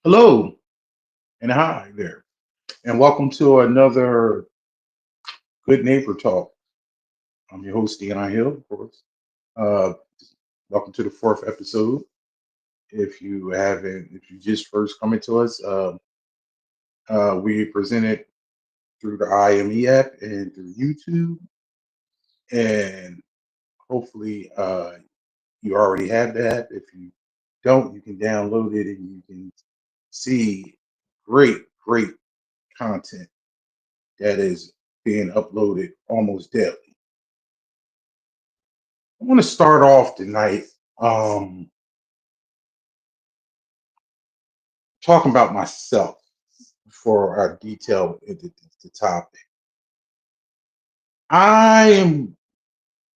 Hello and hi there, and welcome to another Good Neighbor Talk. I'm your host, Dion Hill, of course. Uh, Welcome to the fourth episode. If you just first coming to us, we present it through the IME app and through YouTube, and hopefully you already have the app. If you don't, you can download it and you can see great content that is being uploaded almost daily. I want to start off tonight um, talking about myself before I detail the topic. I am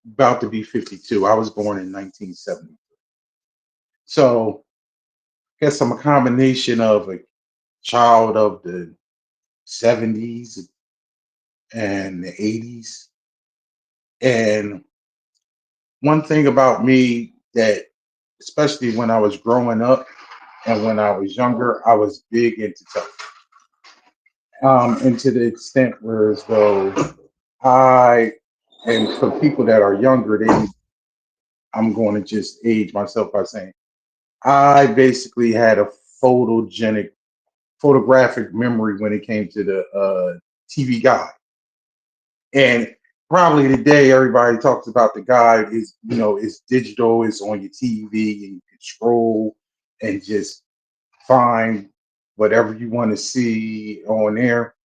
about to be 52. I was born in 1970. So I guess I'm a combination of a child of the 70s and the 80s. And one thing about me that, especially when I was growing up and when I was younger, I was big into television. And to the extent where as though I, and for people that are younger, I'm going to just age myself by saying I basically had a photogenic, photographic memory when it came to the TV guide. And probably today, everybody talks about the guide is, it's digital, it's on your TV, and you can scroll and just find whatever you want to see on there.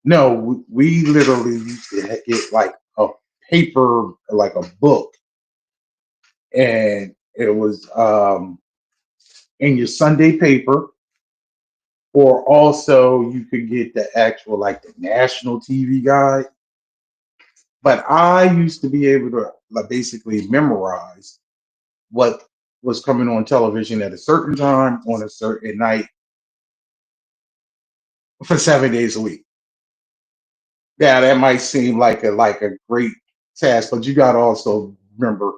No, we literally used to get like a paper, like a book, and it was in your Sunday paper, or also you could get the actual, like the national TV guide. But I used to be able to like, basically memorize what was coming on television at a certain time on a certain night for 7 days a week. Yeah, that might seem like a great task, but you got to also remember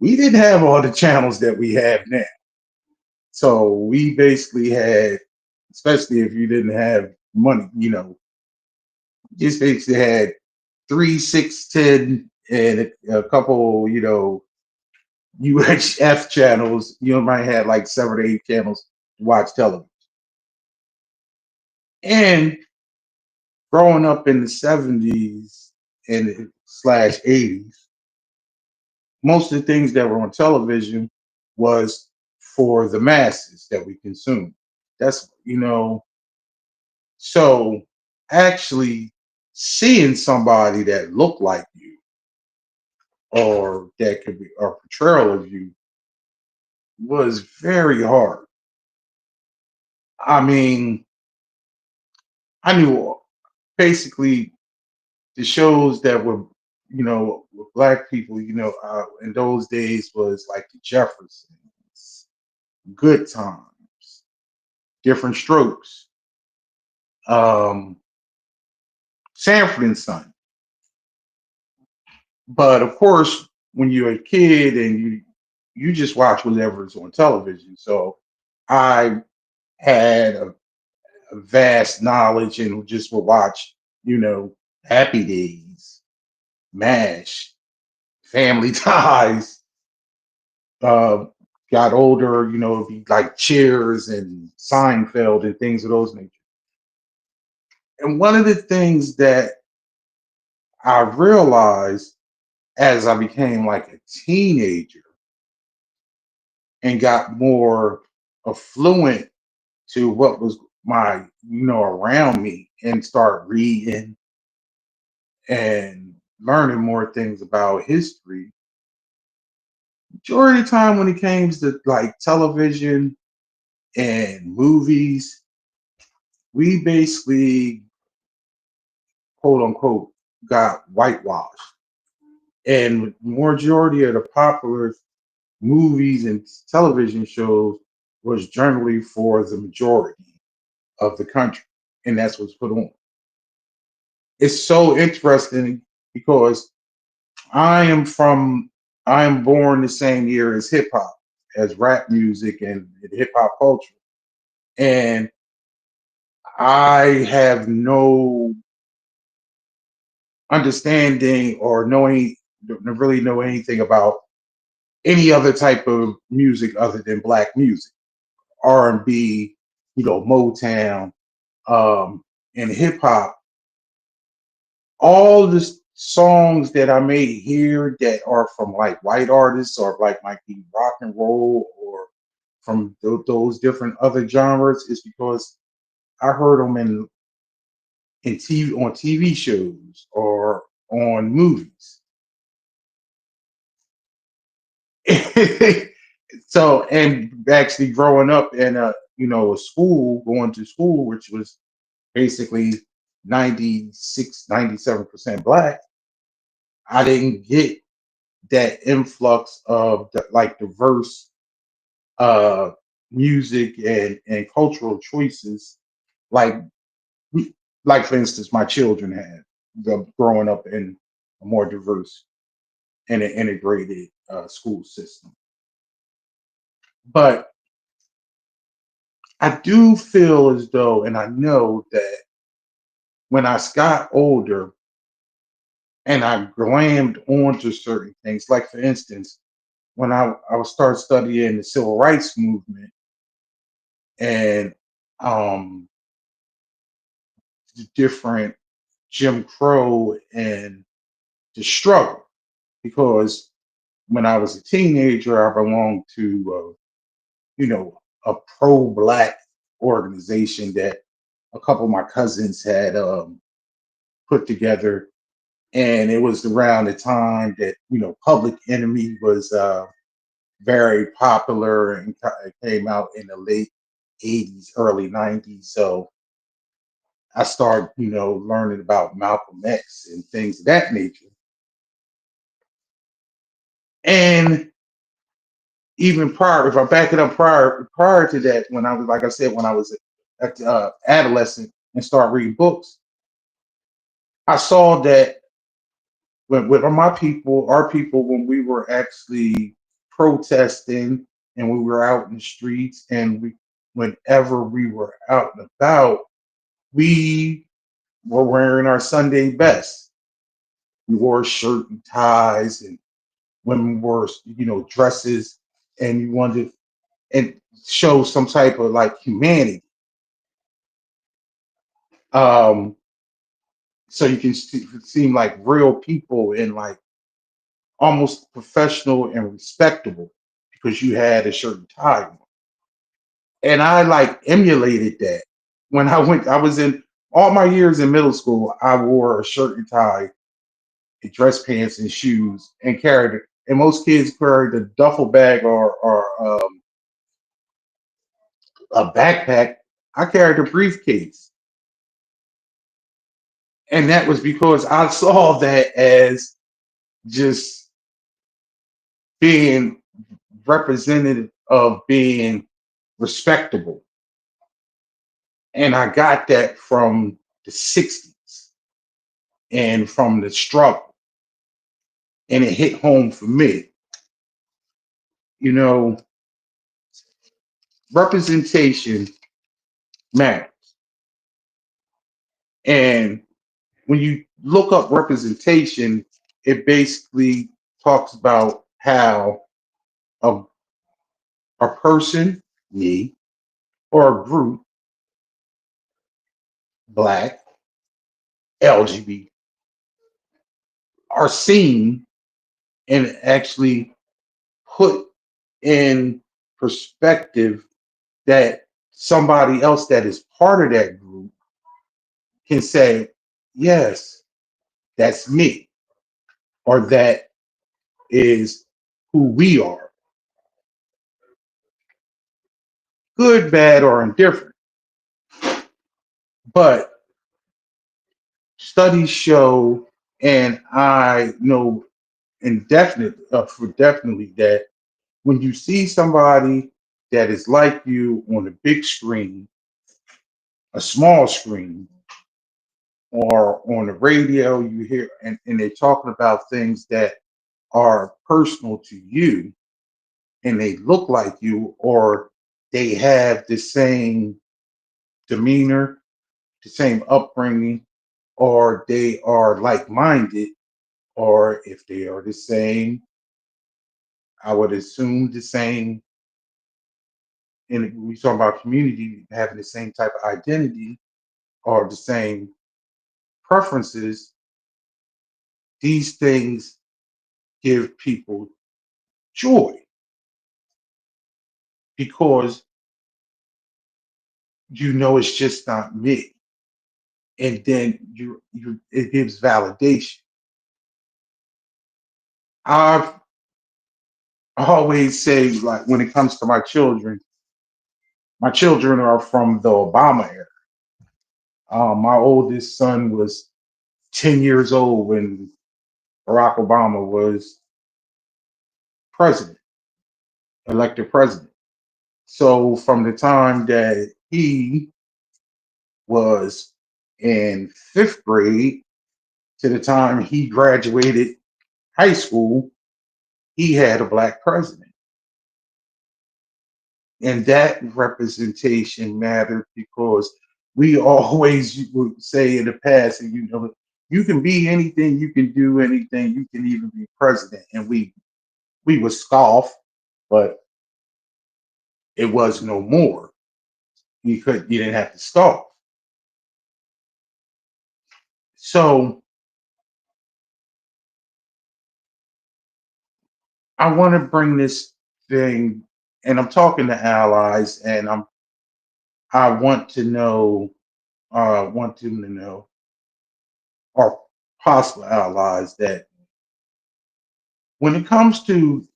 we didn't have all the channels that we have now. So we basically had, especially if you didn't have money, just basically had three, six, 10, and a couple, UHF channels. You might have like 7 or 8 channels to watch television. And growing up in the 70s and slash 80s, most of the things that were on television was for the masses that we consume. That's so actually seeing somebody that looked like you or that could be a portrayal of you was very hard. I mean, I knew basically the shows that were, with black people, in those days was like the Jeffersons, Good Times, Different Strokes, um, Sanford and Son. But of course, when you're a kid and you just watch whatever's on television. So I had a vast knowledge and just would watch, Happy Days, MASH, Family Ties. Uh, Got older, it'd be like Cheers and Seinfeld and things of those nature. And one of the things that I realized as I became like a teenager and got more affluent to what was my, around me and start reading and learning more things about history. Majority of the time when it came to like television and movies, we basically quote unquote got whitewashed. And majority of the popular movies and television shows was generally for the majority of the country. And that's what's put on. It's so interesting because I am from I am born the same year as hip hop, as rap music and hip hop culture. And I have no understanding or knowing, really know anything about any other type of music other than black music, R&B, Motown, um, and hip hop. All the songs that I may hear that are from like white artists or like might be rock and roll or from those different other genres is because I heard them in TV, on TV shows or on movies. So, and actually growing up in a school, going to school, which was basically 96, 97% black, I didn't get that influx of like diverse uh music and cultural choices like like for instance my children had growing up in a more diverse and an integrated school system. But I do feel as though, and I know that when I got older and I glammed onto certain things, like for instance, when I would start studying the civil rights movement and um, the different Jim Crow and the struggle, because when I was a teenager, I belonged to, a pro-black organization that a couple of my cousins had put together, and it was around the time that Public Enemy was very popular and it came out in the late '80s, early '90s. So I started, learning about Malcolm X and things of that nature. And even prior, if I back it up prior to that, when I was, like I said, when I was adolescent and start reading books, I saw that with my people, our people, when we were actually protesting and we were out in the streets and whenever we were out and about, we were wearing our Sunday best. We wore shirt and ties, and women wore, dresses, and you wanted and show some type of like humanity. Um, so you can seem like real people and like almost professional and respectable because you had a shirt and tie on. And I like emulated that. When I was in all my years in middle school, I wore a shirt and tie, and dress pants and shoes, and carried it. And most kids carried a duffel bag or a backpack. I carried a briefcase, and that was because I saw that as just being representative of being respectable. And I got that from the '60s and from the struggle. And it hit home for me. You know, representation matters. And when you look up representation, it basically talks about how a, a person, me, or a group, black, LGBT, are seen and actually put in perspective that somebody else that is part of that group can say, yes, that's me, or that is who we are, good, bad, or indifferent. But studies show, and I know indefinite for definitely that when you see somebody that is like you on a big screen, a small screen, or on the radio, you hear and they're talking about things that are personal to you and they look like you or they have the same demeanor, the same upbringing, or they are like minded, or if they are the same, I would assume the same. And we talk about community having the same type of identity or the same preferences. These things give people joy because you know it's just not me, and then you it gives validation. I've always say, like, when it comes to my children are from the Obama era. My oldest son was 10 years old when Barack Obama was president, elected president. So from the time that he was in fifth grade to the time he graduated high school, he had a black president. And that representation mattered because we always would say in the past, and you can be anything, you can do anything, you can even be president. And we would scoff, but it was no more. You didn't have to scoff. So I want to bring this thing, and I'm talking to allies, and I want to know, want them to know, or possible allies, that when it comes to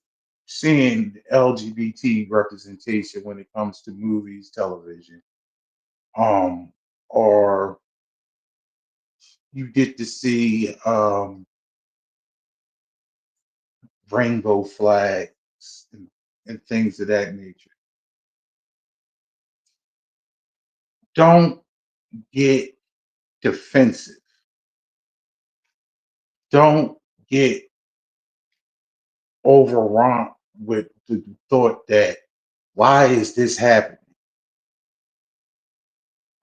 seeing LGBT representation, when it comes to movies, television, or you get to see rainbow flags and things of that nature, don't get defensive. Don't get overwrought with the thought that why is this happening?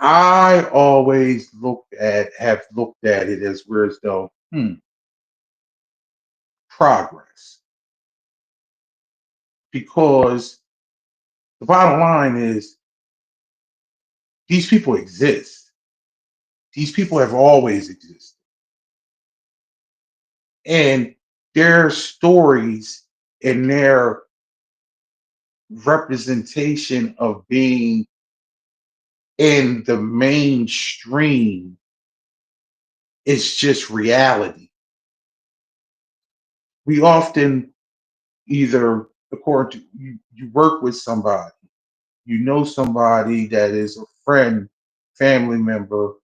I always have looked at it as where as though, progress. Because the bottom line is these people exist. These people have always existed. And their stories and their representation of being in the mainstream is just reality. We often either, according to you work with somebody, you know somebody that is a friend, family member,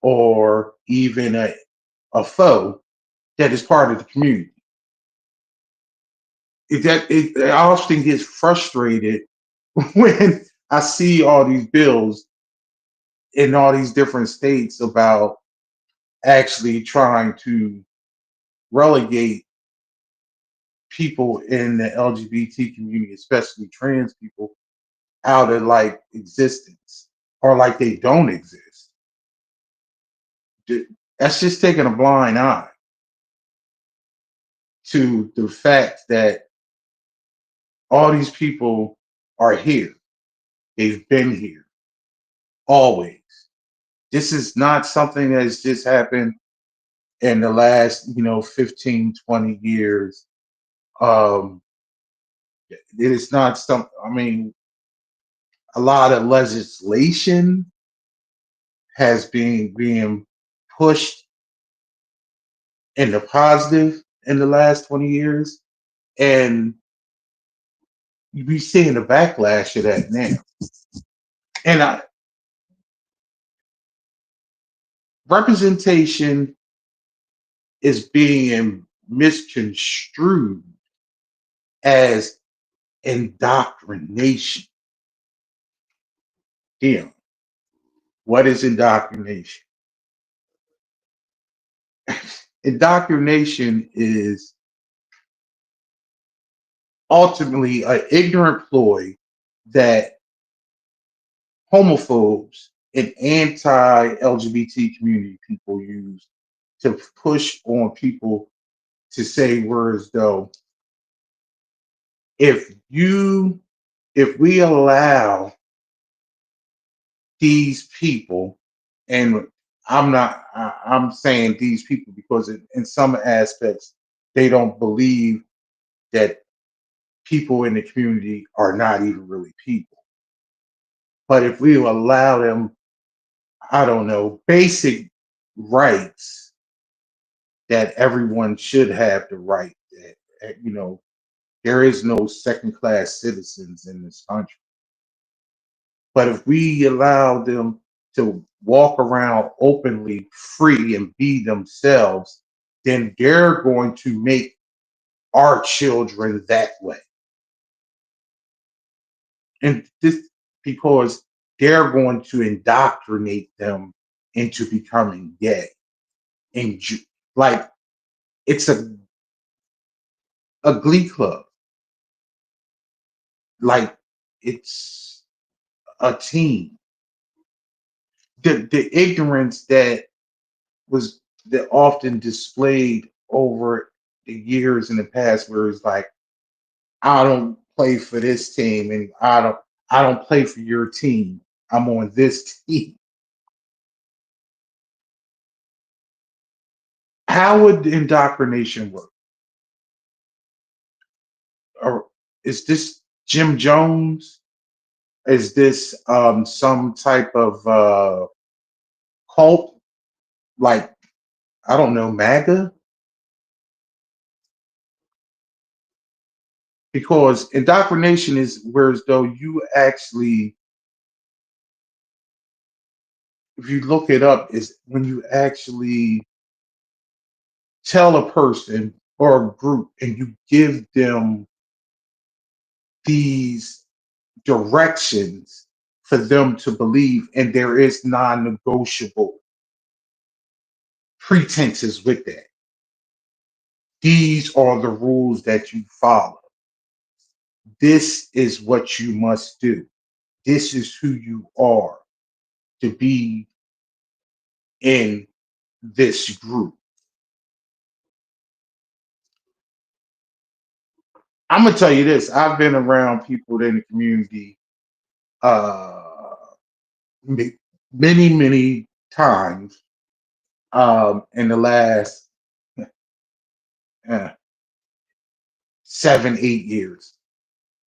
or even a foe that is part of the community. I often get frustrated when I see all these bills in all these different states about actually trying to relegate people in the LGBT community, especially trans people, out of like existence or like they don't exist. That's just taking a blind eye to the fact that all these people are here. They've been here always. This is not something that's just happened in the last, 15, 20 years. Um, it is not something, I mean, a lot of legislation has been being pushed in the positive in the last 20 years. And you be seeing the backlash of that now. And representation is being misconstrued as indoctrination. Damn, what is indoctrination? Indoctrination is ultimately an ignorant ploy that homophobes an anti-LGBT community people use to push on people to say words though, if you if we allow these people, and I'm saying these people because in some aspects they don't believe that people in the community are not even really people. But if we allow them, I don't know, basic rights that everyone should have the right that, there is no second class citizens in this country. But if we allow them to walk around openly, free, and be themselves, then they're going to make our children that way. And this because they're going to indoctrinate them into becoming gay. And like it's a glee club. Like it's a team. The ignorance that often displayed over the years in the past where it's like I don't play for this team and I don't play for your team. I'm on this team. How would indoctrination work? Or is this Jim Jones? Is this some type of cult like I don't know MAGA? Because indoctrination is whereas though you actually, if you look it up, is when you actually tell a person or a group and you give them these directions for them to believe, and there is non-negotiable pretenses with that. These are the rules that you follow. This is what you must do. This is who you are to be in this group. I'm gonna tell you this. I've been around people in the community uh, many, many times in the last uh, 7, 8 years.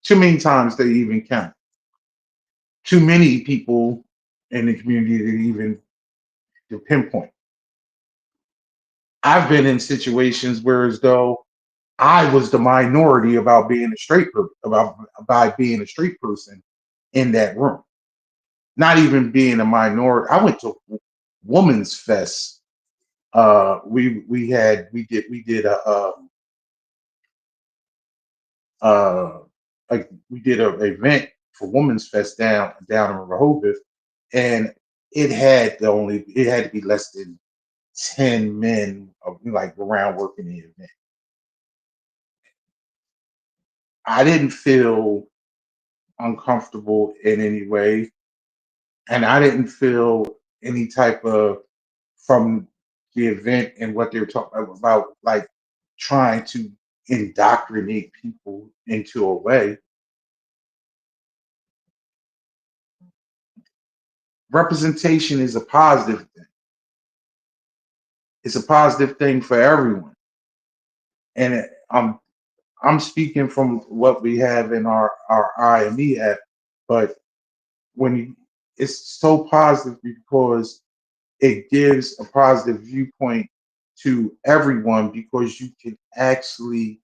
Too many times they even count. Too many people in the community to even to pinpoint. I've been in situations where as though I was the minority about being a about being a straight person in that room. Not even being a minority. I went to Woman's Fest. We did uh, we did a event for Women's Fest down in Rehoboth, and it had to be less than 10 men like around working the event. I didn't feel uncomfortable in any way, and I didn't feel any type of from the event and what they're talking about, like trying to indoctrinate people into a way. Representation is a positive thing. It's a positive thing for everyone, and I'm speaking from what we have in our IME app, but when you, it's so positive because it gives a positive viewpoint to everyone because you can actually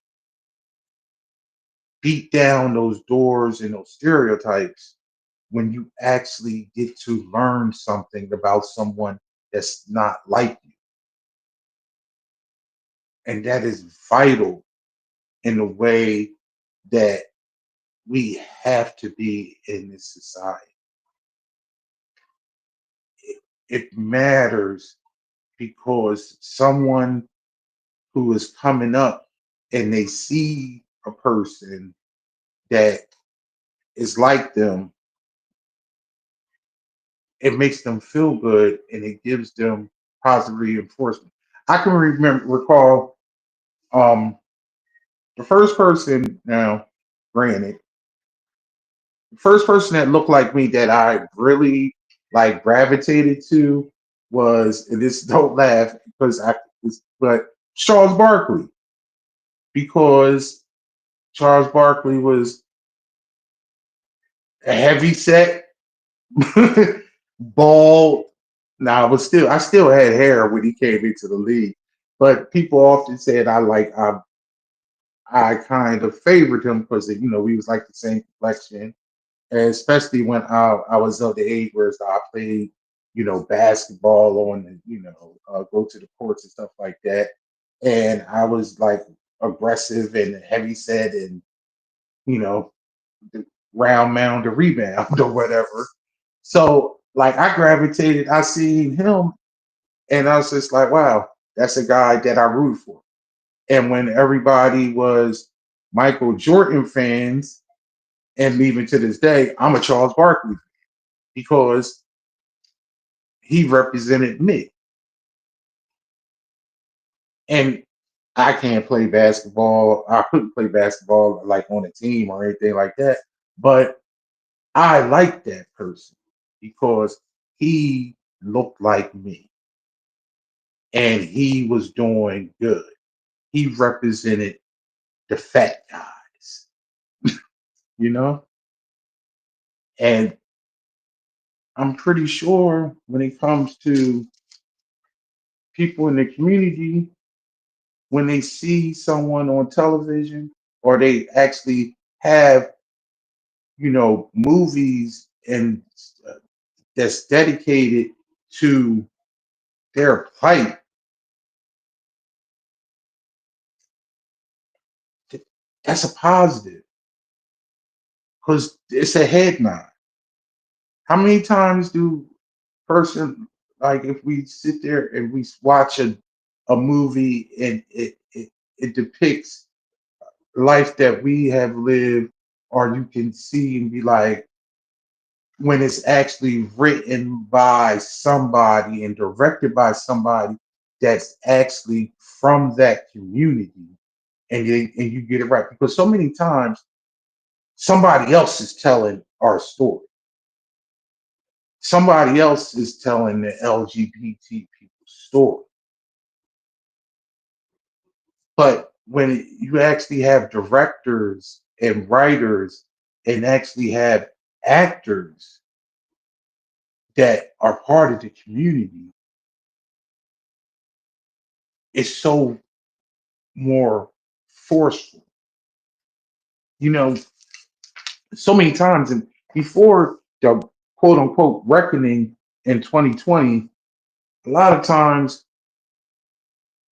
beat down those doors and those stereotypes when you actually get to learn something about someone that's not like you. And that is vital in the way that we have to be in this society. It matters because someone who is coming up and they see a person that is like them, it makes them feel good and it gives them positive reinforcement. I can recall um, the first person. Now, granted, the first person that looked like me that I really like gravitated to was, and this don't laugh because but Charles Barkley, because Charles Barkley was a heavy set, bald. Now, I still had hair when he came into the league, but people often said I kind of favored him because we was like the same complexion, and especially when I was of the age where I played, basketball on the, go to the courts and stuff like that, and I was like aggressive and heavy set and you know the round mound to rebound or whatever. So like I gravitated, I seen him, and I was just like, wow, that's a guy that I root for. And when everybody was Michael Jordan fans, and even to this day, I'm a Charles Barkley because he represented me. And I can't play basketball. I couldn't play basketball like on a team or anything like that. But I like that person because he looked like me and he was doing good. He represented the fat guys, you know? And I'm pretty sure when it comes to people in the community, when they see someone on television or they actually have, movies and uh, that's dedicated to their plight, that's a positive because it's a head nod. How many times do person like if we sit there and we watch a movie and it depicts life that we have lived, or you can see and be like, when it's actually written by somebody and directed by somebody that's actually from that community, and you get it right, because so many times somebody else is telling our story, somebody else is telling the LGBT people story. But when you actually have directors and writers and actually have actors that are part of the community, it's so more forceful. You know, so many times, and before the quote unquote reckoning in 2020, a lot of times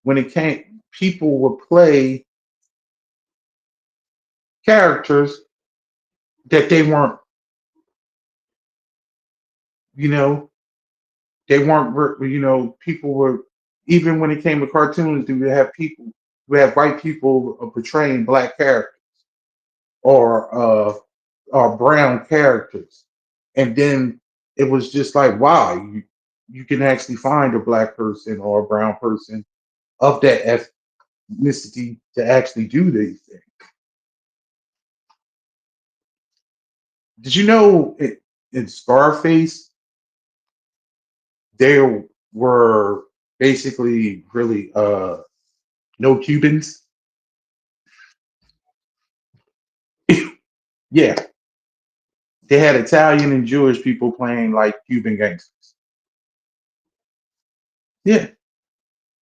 when it came, people would play characters that they weren't, you know, people were, even when it came to cartoons, we have white people portraying black characters or brown characters, and then it was just like, wow, you can actually find a black person or a brown person of that ethnicity to actually do these things. Did you know in Scarface there were basically really no Cubans? Yeah, they had Italian and Jewish people playing like Cuban gangsters. Yeah,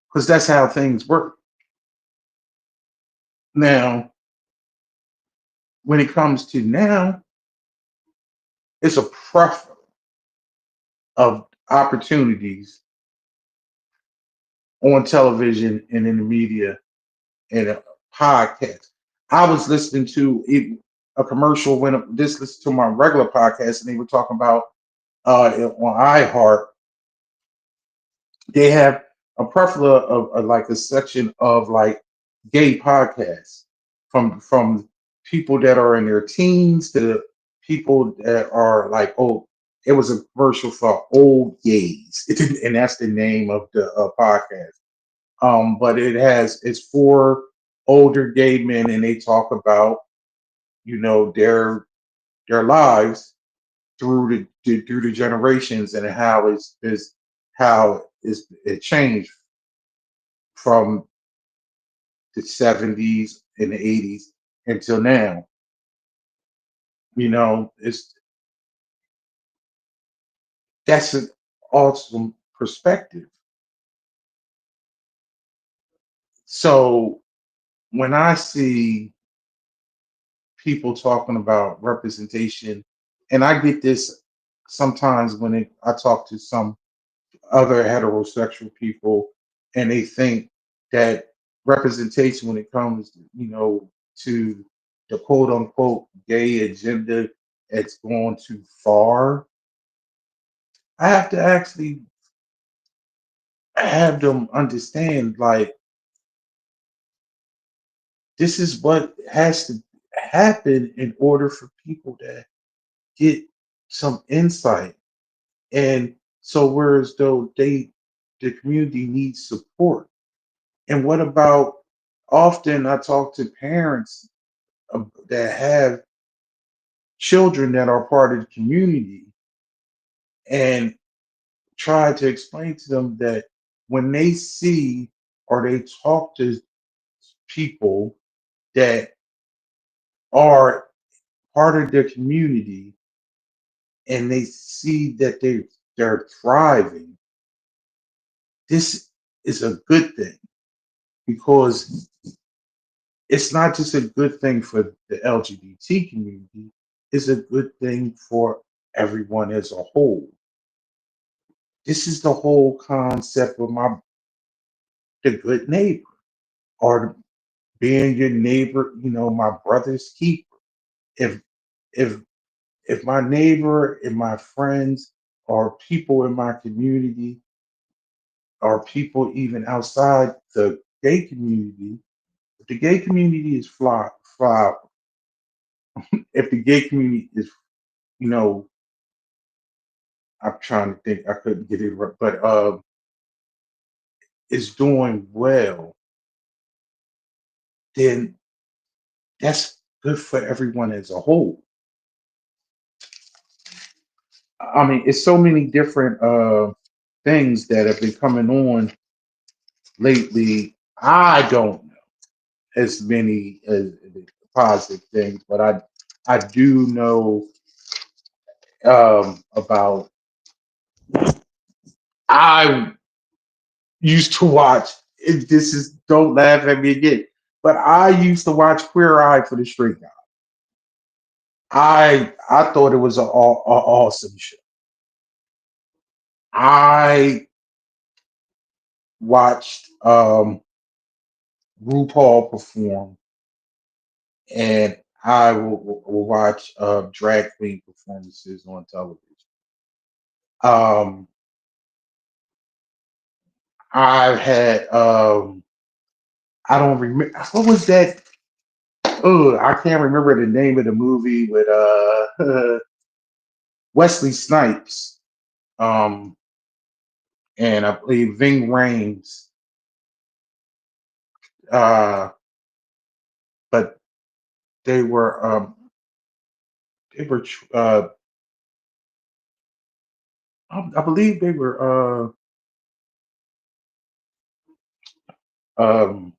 because that's how things work. Now, when it comes to now, it's a plethora of opportunities on television and in the media and a podcast. I was listening to a commercial when this listened to my regular podcast, and they were talking about on iHeart. They have a plethora of like a section of like gay podcasts from people that are in their teens to people that are like old. It was a commercial for old gays, and that's the name of the podcast. But it's for older gay men, and they talk about their lives through the generations, and how it changed from the 70s and the 80s until now. It's That's an awesome perspective. So when I see people talking about representation, and I get this sometimes I talk to some other heterosexual people, and they think that representation, when it comes, to the quote unquote gay agenda, it's gone too far. I have to actually have them understand, like, this is what has to happen in order for people to get some insight. And so, whereas though the community needs support. And what about, often I talk to parents that have children that are part of the community, and try to explain to them that when they see or they talk to people that are part of their community, and they see that they're thriving, this is a good thing, because it's not just a good thing for the LGBT community, it's a good thing for everyone as a whole. This is the whole concept of the good neighbor, or being your neighbor, my brother's keeper. If if if my neighbor and my friends, or people in my community, or people even outside the gay community, if the gay community is fly, if the gay community is, you know, I'm trying to think, I couldn't get it right, but is doing well, then that's good for everyone as a whole. I mean, it's so many different things that have been coming on lately. I don't know as many as positive things, but I do know about. I used to watch. This is, don't laugh at me again, but I used to watch Queer Eye for the Straight Guy. I thought it was awesome show. I watched RuPaul perform, and I will watch drag queen performances on television. Um, I've had I don't remember what was that. Oh, I can't remember the name of the movie with Wesley Snipes, um, and I believe Ving Rhames. Uh, but they were they were I believe they were um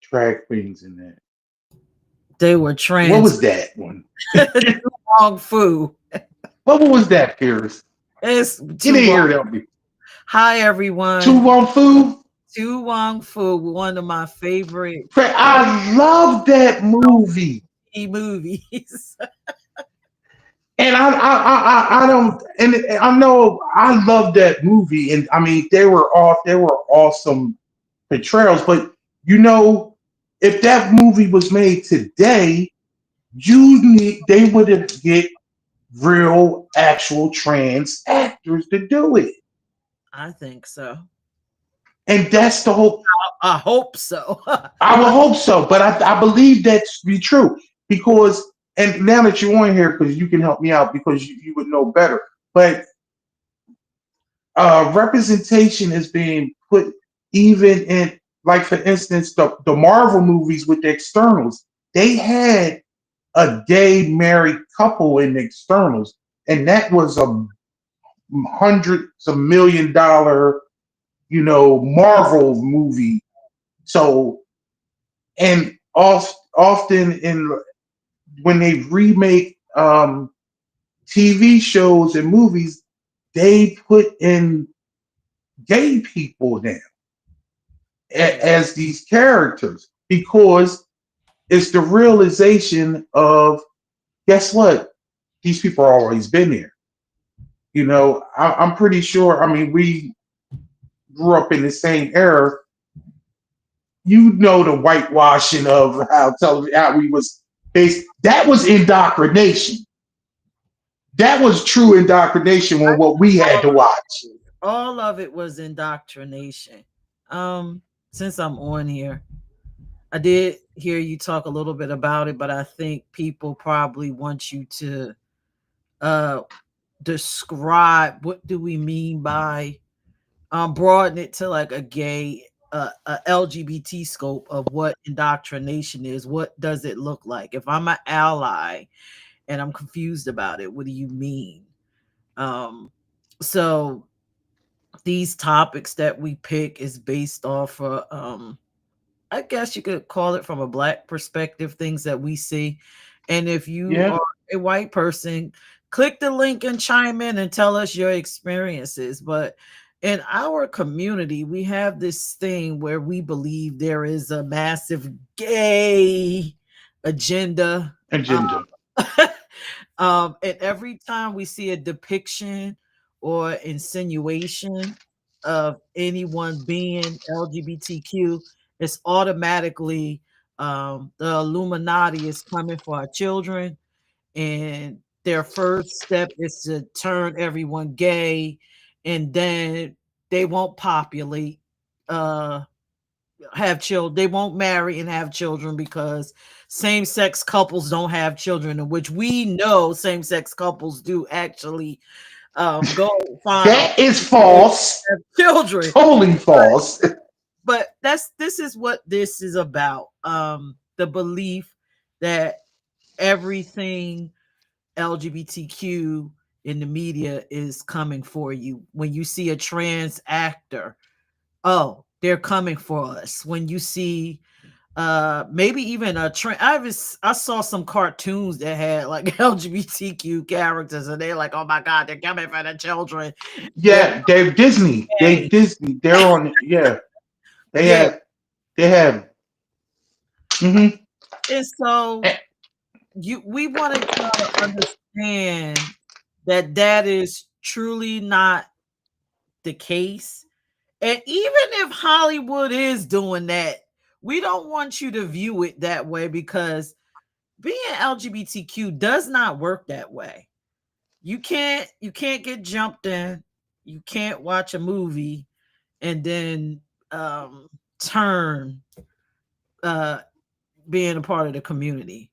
drag queens in that. They were What trans. was that one? Too Wong Fu. What was that, Pierce? It's Get Tu in Wong. here, help me. Hi Tu everyone. Wong Fu. Tu Wong Fu, one of my favorite I love that movie. movies. And I don't, and I know I love that movie, and I mean they were awesome portrayals. But you know, if that movie was made today, they would have get real, actual trans actors to do it, I think so. and that's the whole. I hope so. I would hope so, but I believe that to be true, because, and now that you're on here, because you can help me out, because you would know better. But representation is being put even in, like for instance, the Marvel movies with the externals. They had a gay married couple in the externals, and that was a hundreds of $1 million, Marvel movie. So, and often in when they remake TV shows and movies, they put in gay people now Yeah. as these characters because it's the realization of, guess what? These people are always been there. I'm pretty sure. I mean, we grew up in the same era. The whitewashing of how television, how we was based. That was indoctrination. That was true indoctrination on what we had to watch. All of it was indoctrination. Since I'm on here, I did hear you talk a little bit about it, but I think people probably want you to uh describe what do we mean by broaden it to like a gay a LGBT scope of what indoctrination is. What does it look like? If I'm an ally and I'm confused about it, what do you mean? Um so these topics that we pick is based off of I guess you could call it from a black perspective, things that we see. And if you Yeah, are a white person, click the link and chime in and tell us your experiences. But in our community, we have this thing where we believe there is a massive gay agenda. agenda. And every time we see a depiction or insinuation of anyone being LGBTQ, it's automatically the Illuminati is coming for our children, and their first step is to turn everyone gay, and then they won't populate, uh, have children. They won't marry and have children because same-sex couples don't have children, in which we know same-sex couples do actually go find That is false. have children. Totally false. But this is what this is about. The belief that everything LGBTQ in the media is coming for you. When you see a trans actor, oh, they're coming for us. When you see maybe even I saw some cartoons that had like LGBTQ characters, and they're like, oh my god, they're coming for the children. They're Yeah, they're Disney. They gay. Disney. They're on. Yeah, they Yeah. have. They have. hmm And so we want to try to understand that that is truly not the case. And even if Hollywood is doing that, we don't want you to view it that way, because being LGBTQ does not work that way. You can't get jumped in. You can't watch a movie and then turn uh being a part of the community.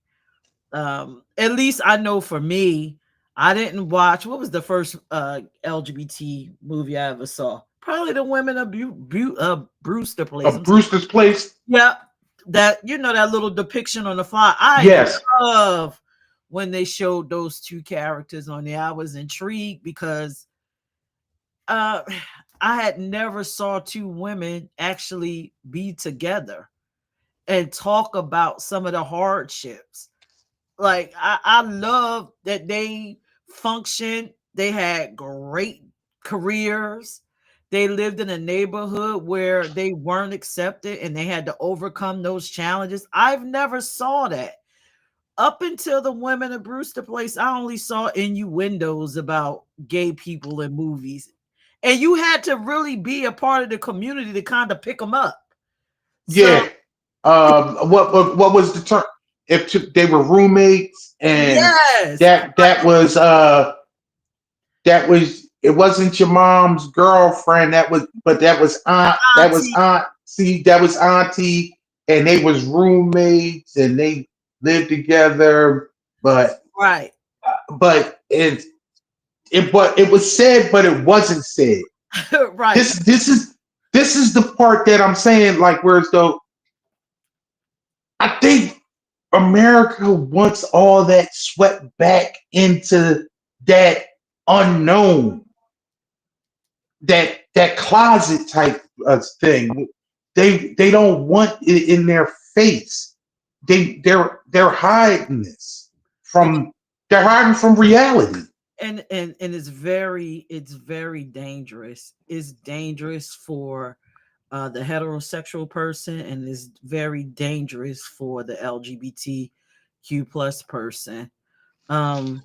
At least I know for me, I didn't watch, what was the first LGBT movie I ever saw? Probably the Women of Brewster Place. Of Brewster's Place. Yeah, that, that little depiction on the fly. I Yes. love when they showed those two characters on there. I was intrigued because uh I had never saw two women actually be together and talk about some of the hardships. Like I love that they functioned. They had great careers. They lived in a neighborhood where they weren't accepted and they had to overcome those challenges. I've never saw that. Up until the Women of Brewster Place, I only saw innuendos about gay people in movies. And you had to really be a part of the community to kind of pick them up. So, Yeah. What was the term? They were roommates, and yes, that was it wasn't your mom's girlfriend. That was aunt. That was auntie, aunt. See, that was auntie, and they was roommates, and they lived together. But right. but it was said, but it wasn't said. Right. This is the part that I'm saying, like, whereas though I think America wants all that swept back into that unknown, that closet type of thing. They don't want it in their face. They're hiding this But from they're hiding from reality. and it's very dangerous. It's dangerous for the heterosexual person, and it's very dangerous for the LGBTQ plus person. Um,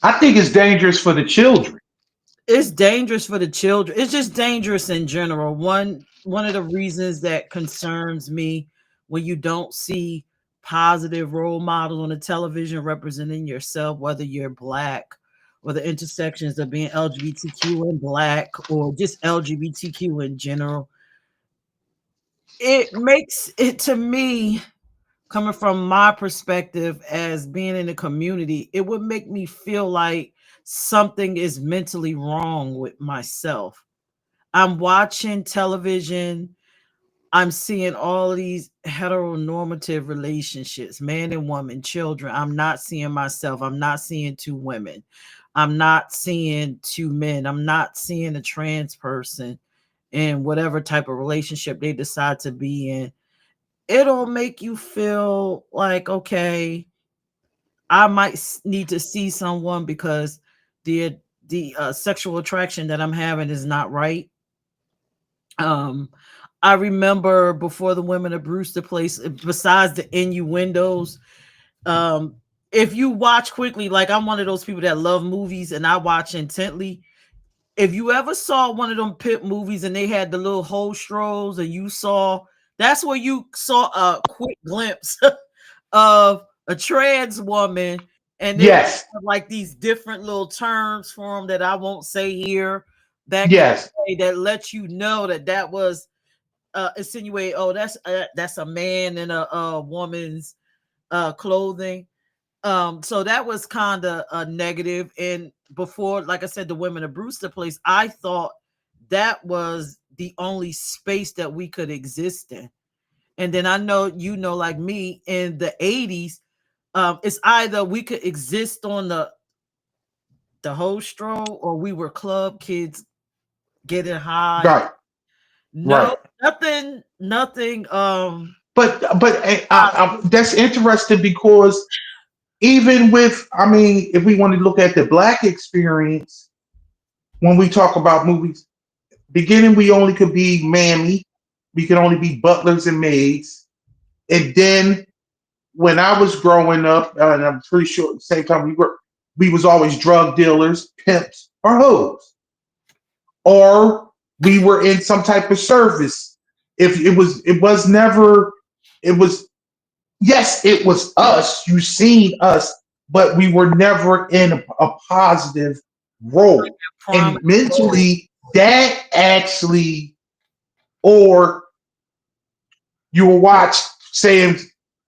I think it's dangerous for the children. it's dangerous for the children. It's just dangerous in general. One of the reasons that concerns me when you don't see positive role models on the television representing yourself, whether you're black or the intersections of being LGBTQ and black or just LGBTQ in general, it makes it to me coming from my perspective as being in the community, it would make me feel like something is mentally wrong with myself. I'm watching television, I'm seeing all of these heteronormative relationships, man and woman, children. I'm not seeing myself. I'm not seeing two women. I'm not seeing two men. I'm not seeing a trans person in whatever type of relationship they decide to be in. It'll make you feel like, okay, I might need to see someone because the sexual attraction that I'm having is not right. Um, I remember before the Women of Brewster Place, besides the innuendos, um, if you watch quickly, like I'm one of those people that love movies and I watch intently. If you ever saw one of them pit movies and they had the little hole strolls and you saw, that's where you saw a quick glimpse of a trans woman, and they would Yes, have like these different little terms for them that I won't say here back in yes, the day that let you know that that was insinuate, oh, that's a man in a woman's clothing. So that was kind of a negative. And before, like I said, the Women of Brewster Place, I thought that was the only space that we could exist in. And then I know, like me in the 80s, it's either we could exist on the whole stroll or we were club kids getting high. right, No, right. nothing. That's interesting because even with, I mean, if we want to look at the black experience, when we talk about movies, beginning we only could be mammy, we could only be butlers and maids, and then when I was growing up, and I'm pretty sure at the same time we was always drug dealers, pimps, or hoes, or we were in some type of service. If it was never, it was yes, it was us. You seen us, but we were never in a positive role. Prominent And role. mentally, that actually, or you will watch saying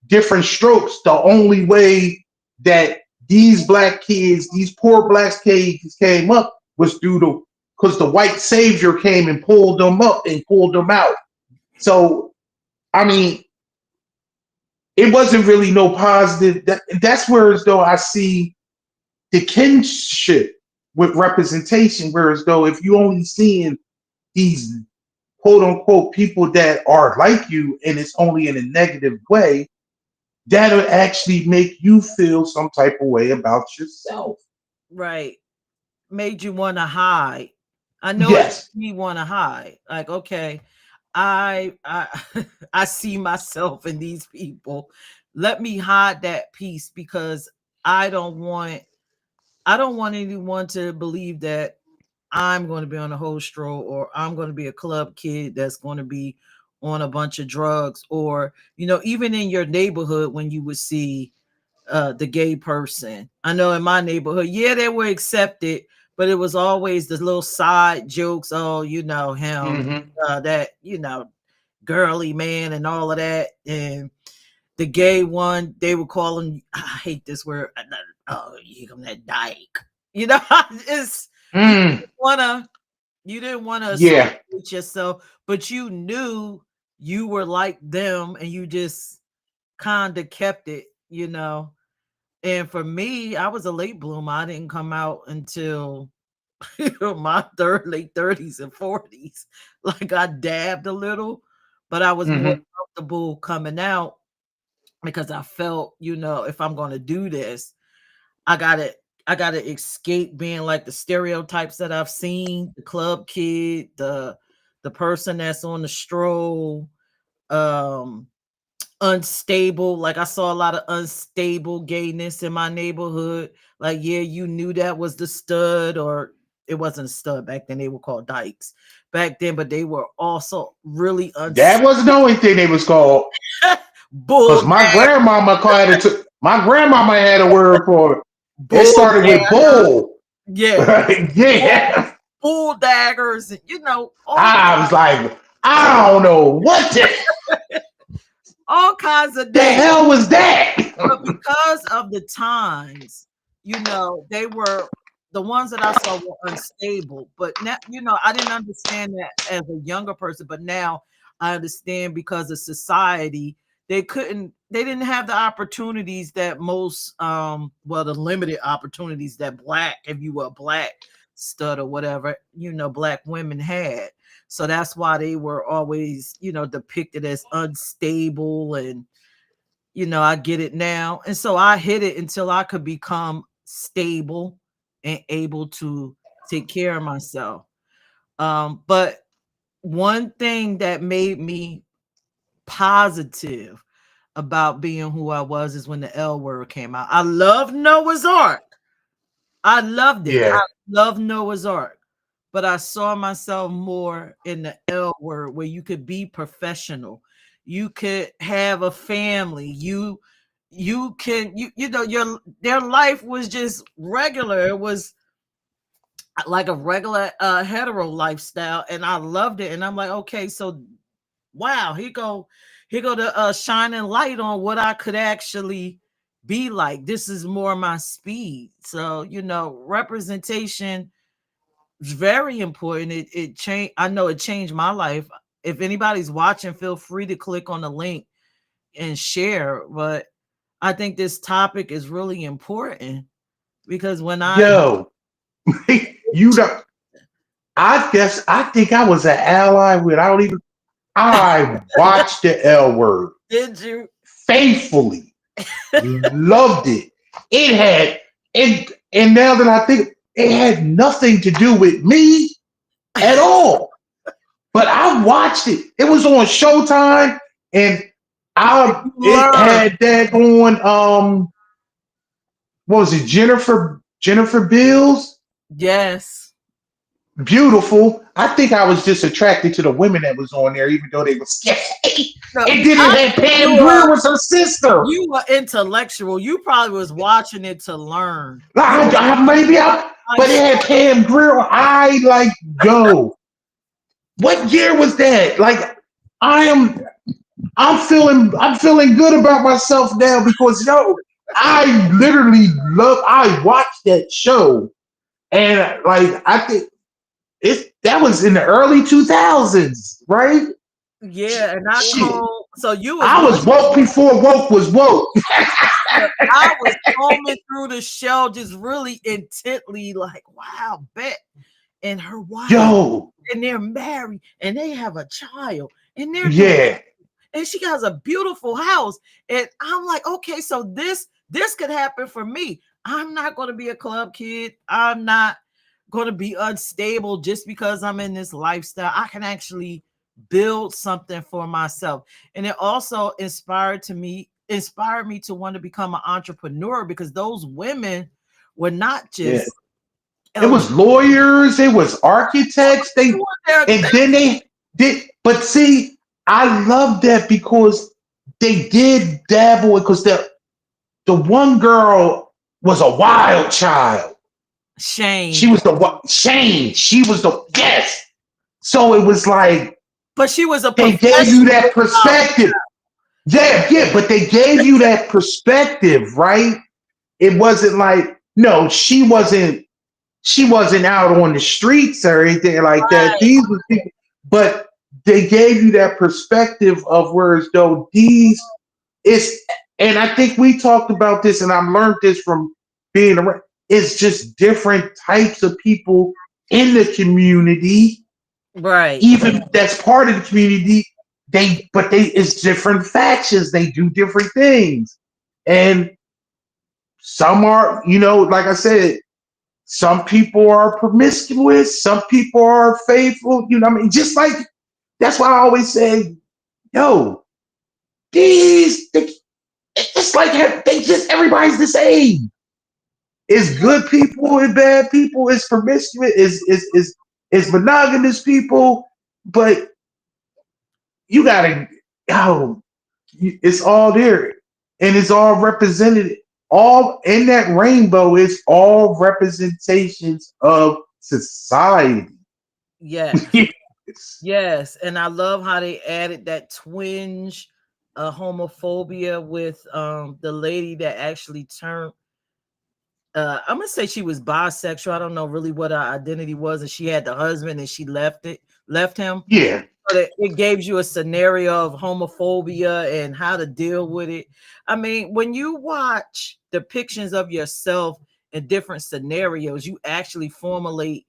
different strokes. The only way that these black kids, these poor black kids came up was due to because the white savior came and pulled them up and pulled them out. So I mean, it wasn't really no positive. That's where as though I see the kinship with representation. Whereas though if you only seeing these quote unquote people that are like you and it's only in a negative way, that'll actually make you feel some type of way about yourself. Right. Made you want to hide. I know it Yes. made me want to hide. Like, okay, I I see myself in these people. Let me hide that piece because I don't want I don't want anyone to believe that I'm going to be on a whole stroll or I'm going to be a club kid that's going to be on a bunch of drugs or even in your neighborhood when you would see the gay person. I know in my neighborhood, yeah, they were accepted, but it was always the little side jokes. Oh, him, Mm-hmm. that girly man and all of that. And the gay one, they would call him. I hate this word. Oh, you come that dyke. It's you Mm. wanna. You didn't want to Yeah. associate yourself, but you knew you were like them and you just kind of kept it, you know. And for me, I was a late bloomer. I didn't come out until my late 30s and 40s. Like I dabbed a little, but I was more Hmm. comfortable coming out because I felt, if I'm going to do this, I got to I got to escape being like the stereotypes that I've seen, the club kid, the person that's on the stroll, um unstable. Like I saw a lot of unstable gayness in my neighborhood. Like, yeah, you knew that was the stud, or it wasn't a stud back then. They were called dykes back then, but they were also really That wasn't the only thing they was called. bull Cause my grandmama had a word for it. It bull started with daggers. bull. Yeah, bull, Yeah. bull daggers, I was like, I don't know what all kinds of the names. hell was that? But because of the times, they were the ones that I saw were unstable. But now, I didn't understand that as a younger person, but now I understand because of society, they didn't have the opportunities that most the limited opportunities that if you were a black stud or whatever, black women had. So that's why they were always, depicted as unstable and I get it now. And so I hid it until I could become stable and able to take care of myself. But one thing that made me positive about being who I was is when the L word came out. I love Noah's Ark. I loved it. I Yeah. love Noah's Ark. But I saw myself more in the L word where you could be professional. You could have a family. You can their life was just regular. It was like a regular hetero lifestyle and I loved it. And I'm like, okay, so wow, here go the shining light on what I could actually be like. This is more my speed. So, representation is very important. It changed. I know it changed my life. If anybody's watching, feel free to click on the link and share. But I think this topic is really important because when I Yo, you don't. I think I was an ally with. I don't even. I watched the L Word did you faithfully. Loved it. It had and now that I think it had nothing to do with me at all. But I watched it. It was on Showtime, and I you it learn? had that on what was it, Jennifer Bills? Yes. Beautiful. I think I was just attracted to the women that was on there, even though they were scary. No, And then I it had think Pam Grier with her sister. you were intellectual. You probably was watching it to learn. You I, were I, maybe I, like but it had Pam Grier. I like, yo, what year was that? Like, I am, I'm feeling good about myself now because yo, I literally I watched that show and like I think that was in the early 2000s, right? yeah, and I Shit, called. So you was I was watching. woke before woke was woke. I was combing through the show, just really intently, like, wow, Bet and her wife, Yo, and they're married, and they have a child, and they're doing, yeah, and she has a beautiful house, and I'm like, okay, so this could happen for me. I'm not going to be a club kid. I'm not going to be unstable just because I'm in this lifestyle. I can actually build something for myself. And it also inspired me to want to become an entrepreneur because those women were not yeah. just It was LGBT. lawyers, it was architects. They were their And thing. then they did. But see, I love that because they did dabble because the one girl was a wild child. She Shame. was the Shane. She was the yes. So it was like But she was a they gave you professional that perspective. Yeah, yeah, but they gave you that perspective, right? It wasn't like no, she wasn't. she wasn't out on the streets or anything like that. Right, These were people, but they gave you that perspective of where as though these it's, and I think we talked about this, and I've learned this from being around. It's just different types of people in the community, right. even that's part of the community. They it's different factions. They do different things, and some are, like I said, some people are promiscuous, some people are faithful. You know what I mean? Just like that's why I always say, yo, it's like they just everybody's the same. It's good people and bad people. It's promiscuous. Is monogamous people. But you gotta, oh, it's all there, and it's all represented. All in that rainbow is all representations of society. Yes. Yes, and I love how they added that twinge homophobia with the lady that actually turned I'm gonna say she was bisexual. I don't know really what her identity was, and she had the husband and she left him. Yeah, But it gives you a scenario of homophobia and how to deal with it. I mean, when you watch depictions of yourself in different scenarios, you actually formulate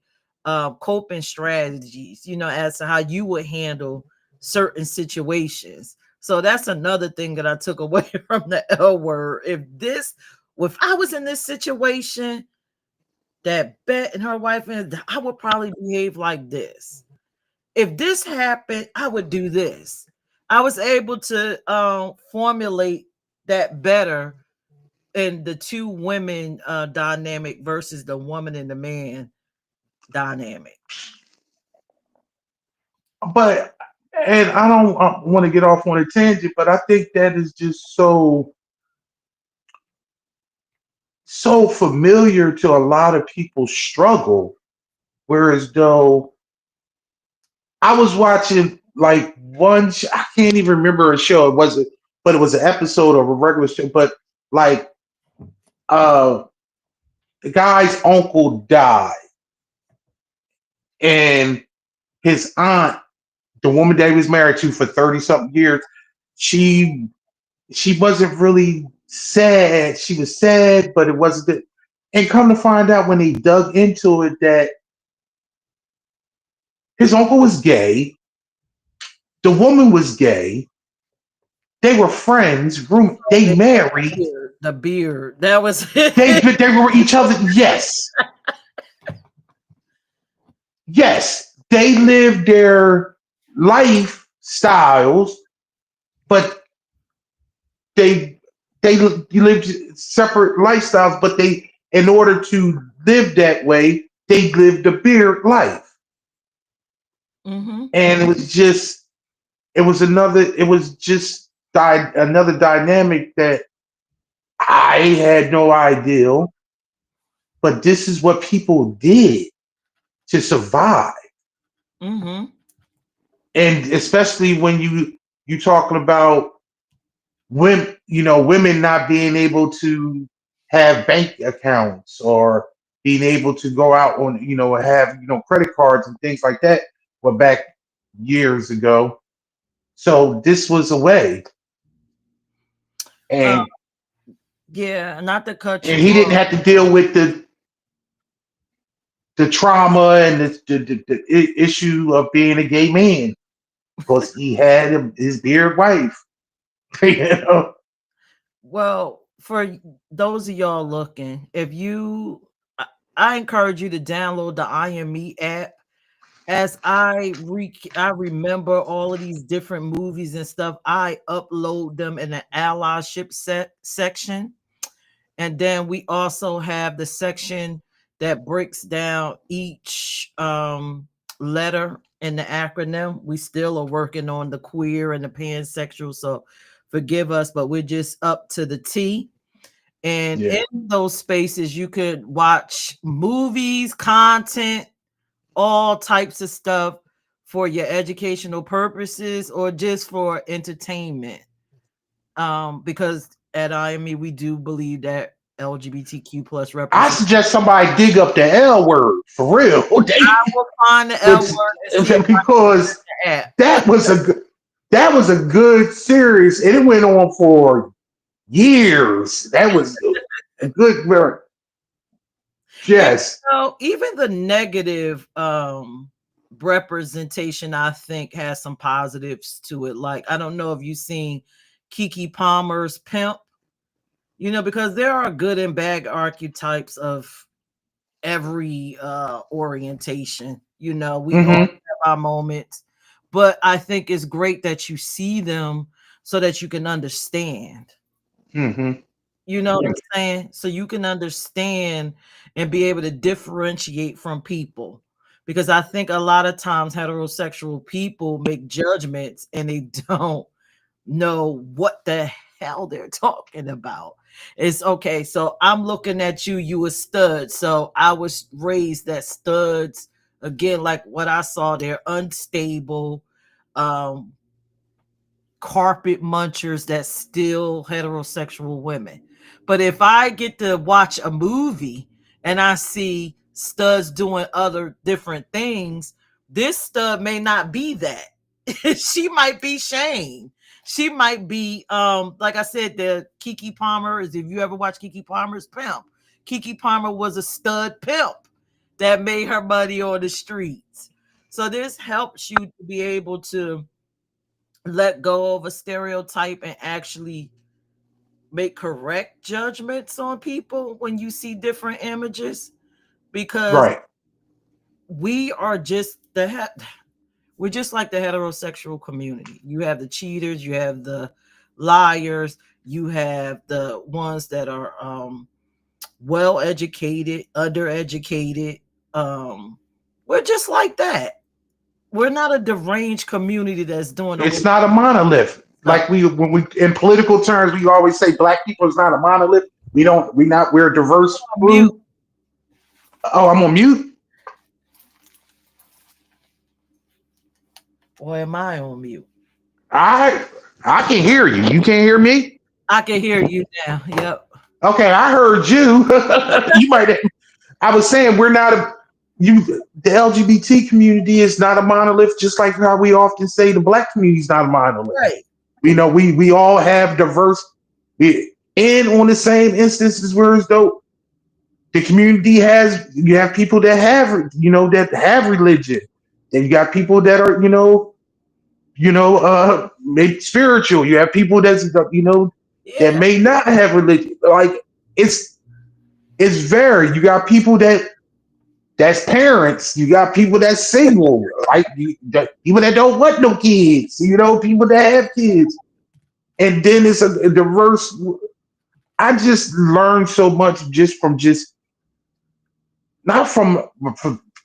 coping strategies, as to how you would handle certain situations. So that's another thing that I took away from the L word. If I was in this situation that Bet and her wife, and I would probably behave like this. If this happened, I would do this. I was able to formulate that better in the two women dynamic versus the woman and the man dynamic. but and I don't want to get off on a tangent, but I think that is just so familiar to a lot of people's struggle. Whereas though I was watching like I can't even remember a show. It wasn't, but it was an episode of a regular show. But like, uh, the guy's uncle died, and his aunt, the woman that he was married to for 30 something years, she she wasn't really sad. She was sad, but it wasn't. And come to find out when he dug into it that his uncle was gay, the woman was gay, they were friends, they They had married, the beard. That was they were each other. Yes, yes, they lived their lifestyles, but they they lived separate lifestyles. But they, in order to live that way, they lived a beard life, hmm and it was just another dynamic that I had no idea, but this is what people did to survive. hmm And especially when you talking about women not being able to have bank accounts or being able to go out on, have, credit cards and things like that. Well, back years ago. So this was a way. uh, And yeah, not to cut and you he didn't off. have to deal with the trauma and the issue of being a gay man because he had his dear wife. you know? Well, for those of y'all looking, if you, I encourage you to download the I Am Me app. As I remember all of these different movies and stuff, I upload them in the allyship section, and then we also have the section that breaks down each letter in the acronym. We still are working on the queer and the pansexual, so forgive us, but we're just up to the T. And Yeah. in those spaces, you could watch movies, content, all types of stuff for your educational purposes or just for entertainment. Because at IME we do believe that LGBTQ plus I representation. suggest somebody dig up the L word for real. I will find the L word and see if I can Because get the app. that was that was a good series, and it went on for years. That was a good. And Yes. even the negative representation, I think, has some positives to it. Like, I don't know if you've seen Kiki Palmer's Pimp, because there are good and bad archetypes of every orientation. We all Mm-hmm. have our moments, but I think it's great that you see them so that you can understand. Mm-hmm. You know what I'm saying? So you can understand and be able to differentiate from people. Because I think a lot of times heterosexual people make judgments and they don't know what the hell they're talking about. It's okay. So I'm looking at you, you a stud. So I was raised that studs, again, like what I saw, they're unstable. Um, Carpet munchers that still heterosexual women. But if I get to watch a movie and I see studs doing other different things, this stud may not be that. She might be Shane. She might be like I said, the Kiki Palmer is, if you ever watch Kiki Palmer's Pimp, Kiki Palmer was a stud pimp that made her money on the streets. So this helps you to be able to let go of a stereotype and actually make correct judgments on people when you see different images, because Right. we are just we're just like the heterosexual community. You have the cheaters, you have the liars, you have the ones that are well educated, undereducated. um we're just like that. We're not a deranged community that's doing a It's whole not a monolith. stuff. Like when we in political terms, we always say black people is not a monolith. We don't. We not. We're a diverse Mute. group. Oh, I'm on mute. Or am I on mute? I I can hear you. You can't hear me. I can hear you now. Yep. Okay, I heard you. You might. I was saying we're not a. You the LGBT community is not a monolith. Just like how we often say the black community is not a monolith. Right. We all have diverse. And on the same instances, whereas though the community has, you have people that have, that have religion, and you got people that are, maybe spiritual. You have people that's, that Yeah. may not have religion. Like it's it's varied. You got people that's parents. You got people that's single. Like people that don't want no kids. People that have kids, and then it's a diverse. I just learned so much just from just not from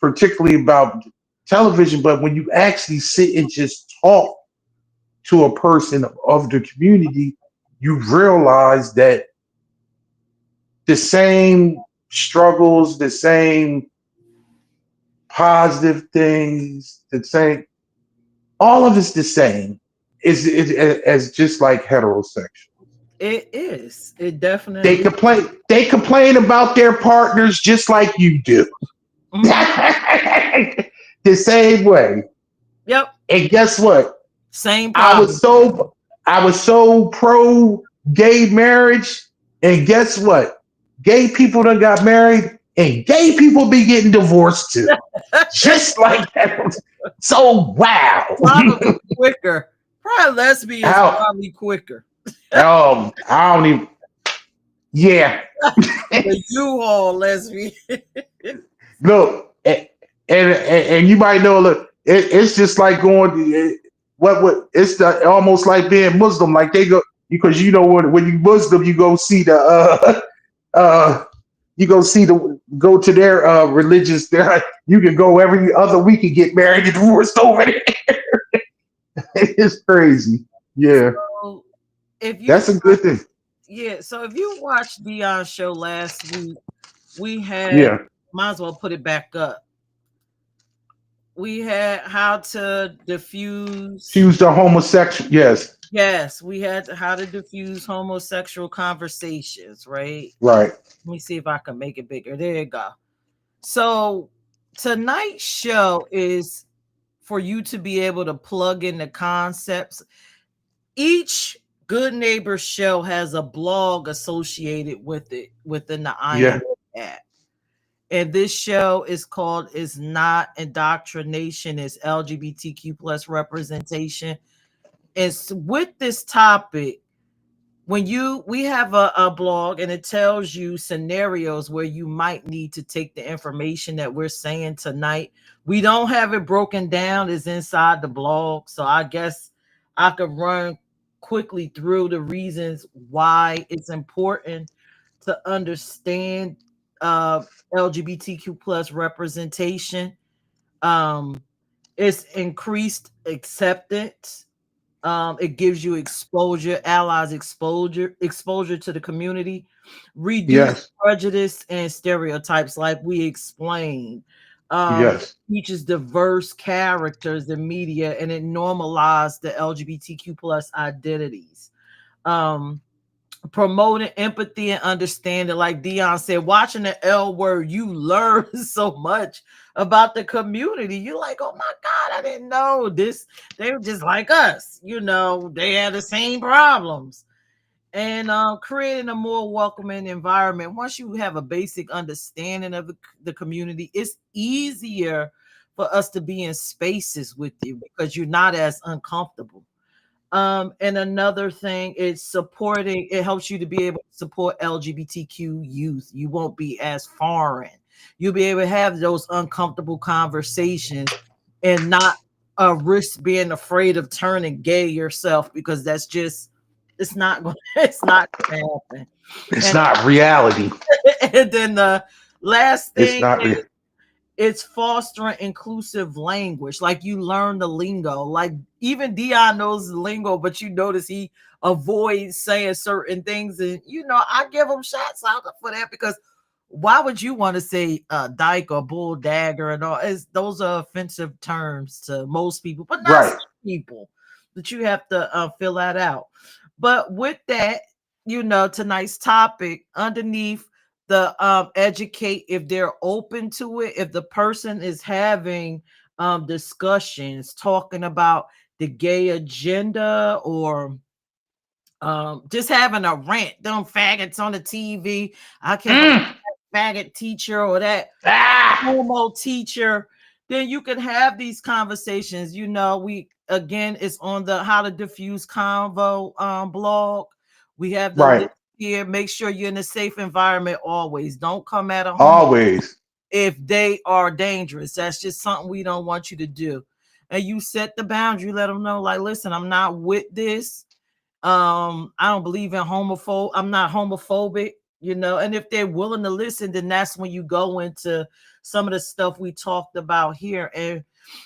particularly about television, but when you actually sit and just talk to a person of the community, you realize that the same struggles, the same positive things, the same, all of it's the same. As just like heterosexual. It is. It They definitely. complain. They complain about their partners just like you do. Mhm. The same way. Yep. And guess what? Same I was problem. so I was so pro gay marriage, and guess what? Gay people done got married, and gay people be getting divorced too, just like that. So wow, Probably quicker. Probably lesbians how probably quicker. I don't even. Yeah, The U-Haul lesbian. look, and you might know. Look, it's just like going. What it's almost like being Muslim. Like they go because when you Muslim, you go see the uh you go to their religious. There you can go every other week and get married and divorced over there. It's crazy. Yeah, So if you that's a good thing. yeah, so if you watched Dion's show last week, we had, Yeah, might as well put it back up. We had how to diffuse she was the homosexual. Yes. Yes, we had how to diffuse homosexual conversations, right? Right. Let me see if I can make it bigger. There you go. So tonight's show is for you to be able to plug in the concepts. Each Good Neighbor show has a blog associated with it within the Yeah. IME app. And this show is called "Is Not Indoctrination, It's LGBTQ plus Representation." It's with this topic, when you we have a blog and it tells you scenarios where you might need to take the information that we're saying tonight. We don't have it broken down, it's inside the blog, so I guess I could run quickly through the reasons why it's important to understand uh LGBTQ plus representation. um it's increased acceptance. It gives you exposure, allies exposure to the community, reduce Yes. prejudice and stereotypes, like we explained. Yes. Features diverse characters in media, and it normalized the LGBTQ plus identities. Um, Promoting empathy and understanding, like Dion said, watching the L Word, you learn so much about the community. You're like, oh my God, I didn't know this. They were just like us, they had the same problems. And creating a more welcoming environment. Once you have a basic understanding of the community, it's easier for us to be in spaces with you because you're not as uncomfortable. And another thing is supporting, it helps you to be able to support LGBTQ youth. You won't be as foreign. You'll be able to have those uncomfortable conversations and not risk being afraid of turning gay yourself, because that's just, it's not going it's not going to happen. It's And, not reality. and then the last It's thing, not real. it's fostering inclusive language. Like you learn the lingo. Like even Dion knows the lingo, but you notice he avoids saying certain things. And I give him shots out for that, because why would you want to say dyke or bull dagger and all? Those are offensive terms to most people, but not Right. some people. That you have to fill that out. But with that, tonight's topic underneath the educate, if they're open to it, if the person is having discussions talking about the gay agenda, or just having a rant, them faggots on the TV, I can't believe Mm. that faggot teacher or that Ah. homo teacher, then you can have these conversations. We again, it's on the How to Diffuse Convo blog. We have the link Right. here. Make sure you're in a safe environment always. Don't come at a homo Always. if they are dangerous. That's just something we don't want you to do. And you set the boundary, let them know, like, listen, I'm not with this. I don't believe in I'm not homophobic, and if they're willing to listen, then that's when you go into some of the stuff we talked about here. And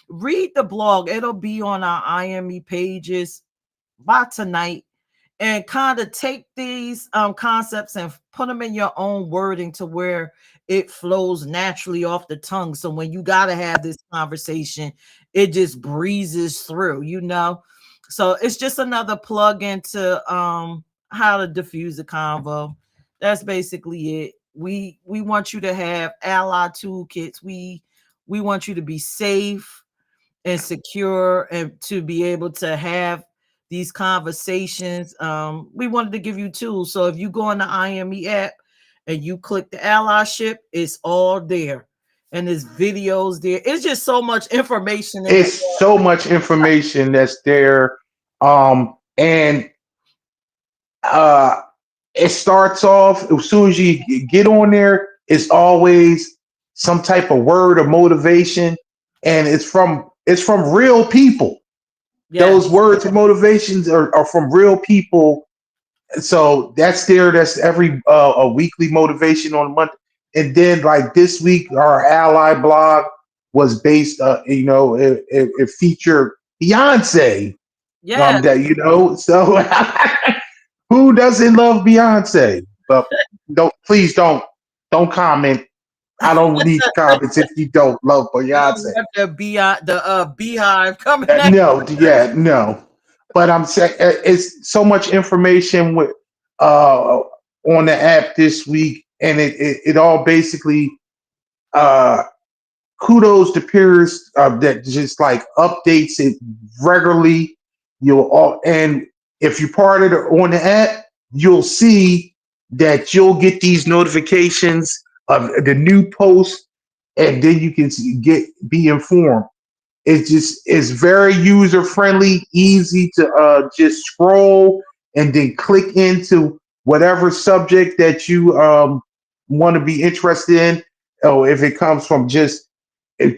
read the blog, it'll be on our IME pages by tonight, and kind of take these concepts and put them in your own wording to where it flows naturally off the tongue. So when you got to have this conversation, it just breezes through. So it's just another plug into how to diffuse a convo. That's basically it. We want you to have ally toolkits. We want you to be safe and secure, and to be able to have these conversations. We wanted to give you tools. So if you go on the IME app and you click the allyship, it's all there. And there's videos there. It's just so much information in It's so much information that's there. And uh it starts off as soon as you get on there, it's always some type of word of motivation. And it's from real people. Those Yes. words of motivations are from real people. So that's there. That's every a weekly motivation on a month. And then like this week, our ally blog was based. It featured Beyonce. Yes. So who doesn't love Beyonce? But don't comment. I don't need comments if you don't love Beyonce. The beehive coming at No, yeah, no. but I'm saying it's so much information with uh on the app this week, and it all basically uh kudos to peers that just like updates it regularly. You'll all and if you're part of the on the app, you'll see that you'll get these notifications of the new post, and then you can get be informed. It's just it's very user friendly, easy to just scroll and then click into whatever subject that you want to be interested in. Oh, if it comes from just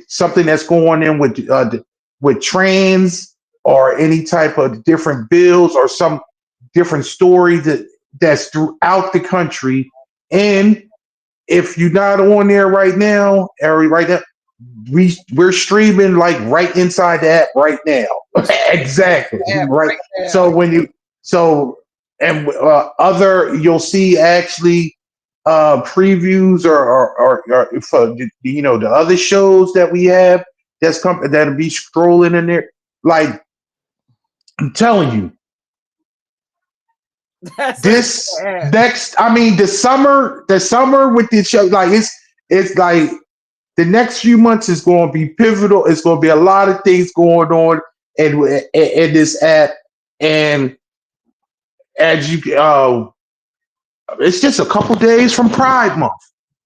something that's going in with trans or any type of different bills or some different story that's throughout the country. And if you're not on there right now, Ari, right now, we're streaming like right inside the app right now. Exactly. Yeah, Right. right now. So when you so and other you'll see actually previews or for the other shows that we have that'll be scrolling in there. Like I'm telling you, That's a this yeah. next I mean the summer with this show, like it's like the next few months is going to be pivotal. It's going to be a lot of things going on in this app, and as you it's just a couple days from Pride Month.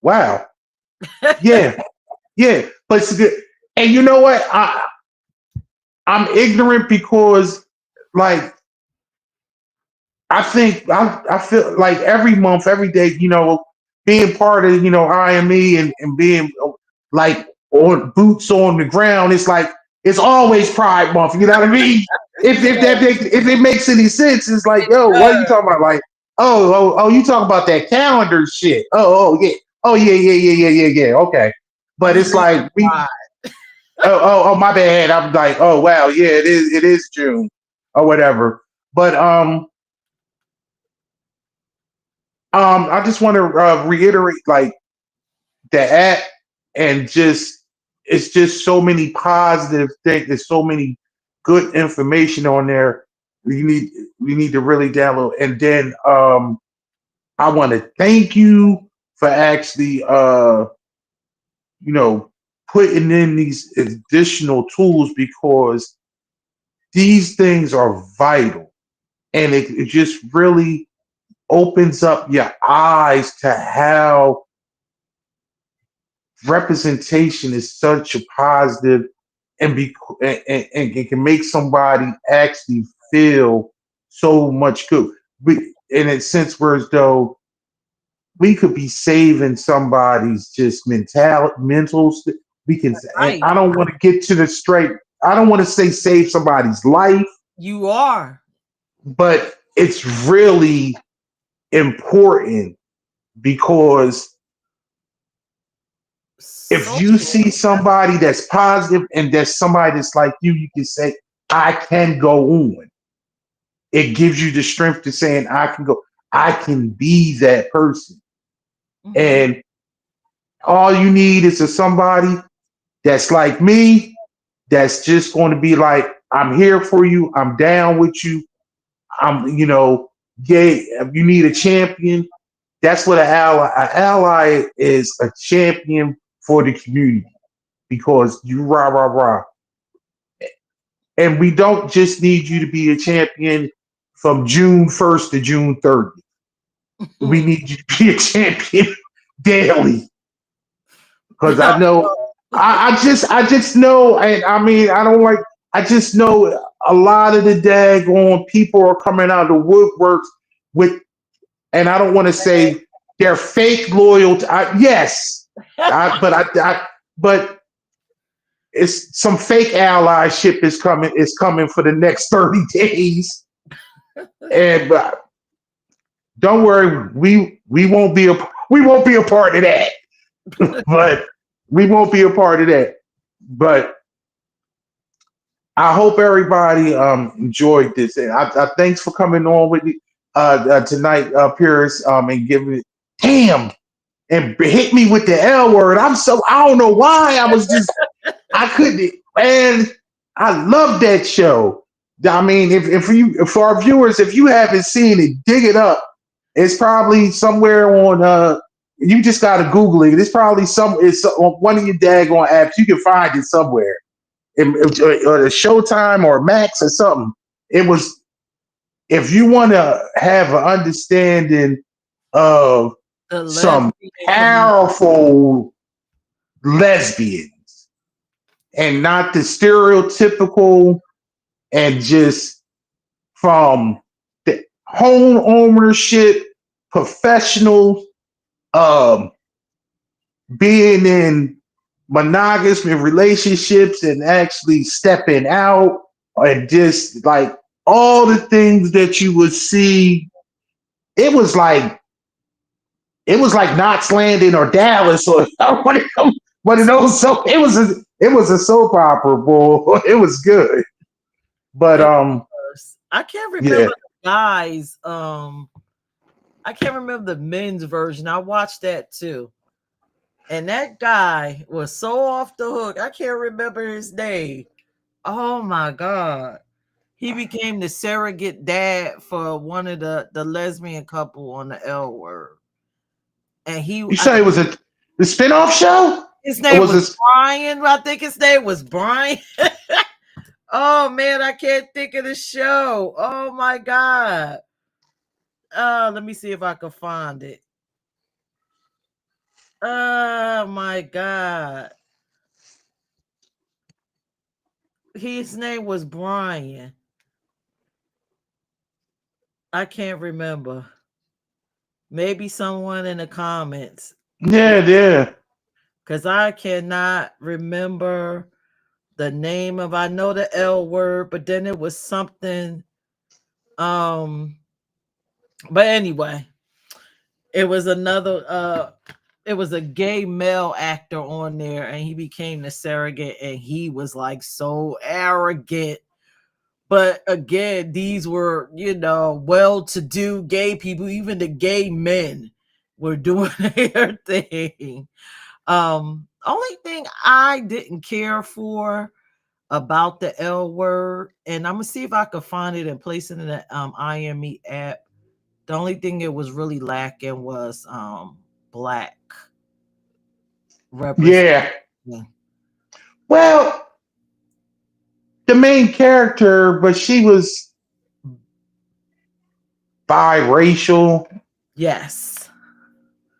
Wow, yeah, yeah, but it's good. And you know what? I'm ignorant because like I feel like every month, every day, being part of IME and being like on boots on the ground, it's like it's always Pride Month. You know what I mean? If it makes any sense, it's like, yo, what are you talking about? Like, oh, you talking about that calendar shit? Yeah, yeah. Okay, but You it's mean like we, why? my bad. I'm like, oh wow, yeah, it is June or whatever. But I just want to reiterate, like the app, and just it's just so many positive things. There's so many good information on there. We need we need to really download. And then I want to thank you for actually you know putting in these additional tools, because these things are vital, and it just really opens up your eyes to how representation is such a positive, and be and it can make somebody actually feel so much good. We in a sense, where as though we could be saving somebody's just we can, and Right. I don't want to get to the straight. I don't want to say save somebody's life, You are. but it's really important, because if So you see somebody that's positive and there's somebody that's like you can say, I can go on. It gives you the strength to saying, I can go, I can be that person. mhm. And all you need is a somebody that's like me, that's just going to be like, I'm here for you, I'm down with you. Yeah, if you need a champion, that's what an ally is, a champion for the community, because you rah rah rah. And we don't just need you to be a champion from June 1st to June 30th. We need you to be a champion daily. Because I know, I just know, and I mean, I don't like, I just know a lot of the daggone people are coming out of the woodworks with, and I don't want to say they're fake loyalty. Yes, but it's some fake allyship is coming for the next 30 days. And don't worry, we won't be a part of that. But we won't be a part of that. But I hope everybody enjoyed this. And I thanks for coming on with me tonight, Paris, and giving it, damn, and hit me with the L word. I don't know why I was just I couldn't, man. I love that show. I mean, if you for our viewers, if you haven't seen it, dig it up. It's probably somewhere on. You just got to Google it. It's probably It's on one of your daggone apps. You can find it somewhere, or the Showtime or Max or something. It was. If you want to have an understanding of The some lesbian community. powerful lesbians and not the stereotypical and just from the home ownership, professional, um, being in monogamous relationships and actually stepping out and just like all the things that you would see. It was like Knots Landing or Dallas or one of those. So it was a soap opera, boy. It was good, but It was. I can't yeah. remember the guys. I can't remember the men's version. I watched that too. And that guy was so off the hook. I can't remember his name. Oh my god. He became the surrogate dad for one of the lesbian couple on the L word. And You say it was the spinoff show? his Or name was was this? Brian. I think his name was Brian. Oh man, I can't think of the show. Oh my god. Let me see if I can find it. Oh my god. His name was Brian. I can't remember. Maybe someone in the comments, Yeah, yeah. because I cannot remember the name of. I know the L word, but then it was something. Um, but anyway, it was another. It was a gay male actor on there, and he became the surrogate, and he was like so arrogant. But again, these were, well-to-do gay people. Even the gay men were doing their thing. Only thing I didn't care for about the L word, and I'm gonna see if I could find it and place it in the IME app. The only thing it was really lacking was black representation. Yeah. Well, the main character, but she was biracial. Yes.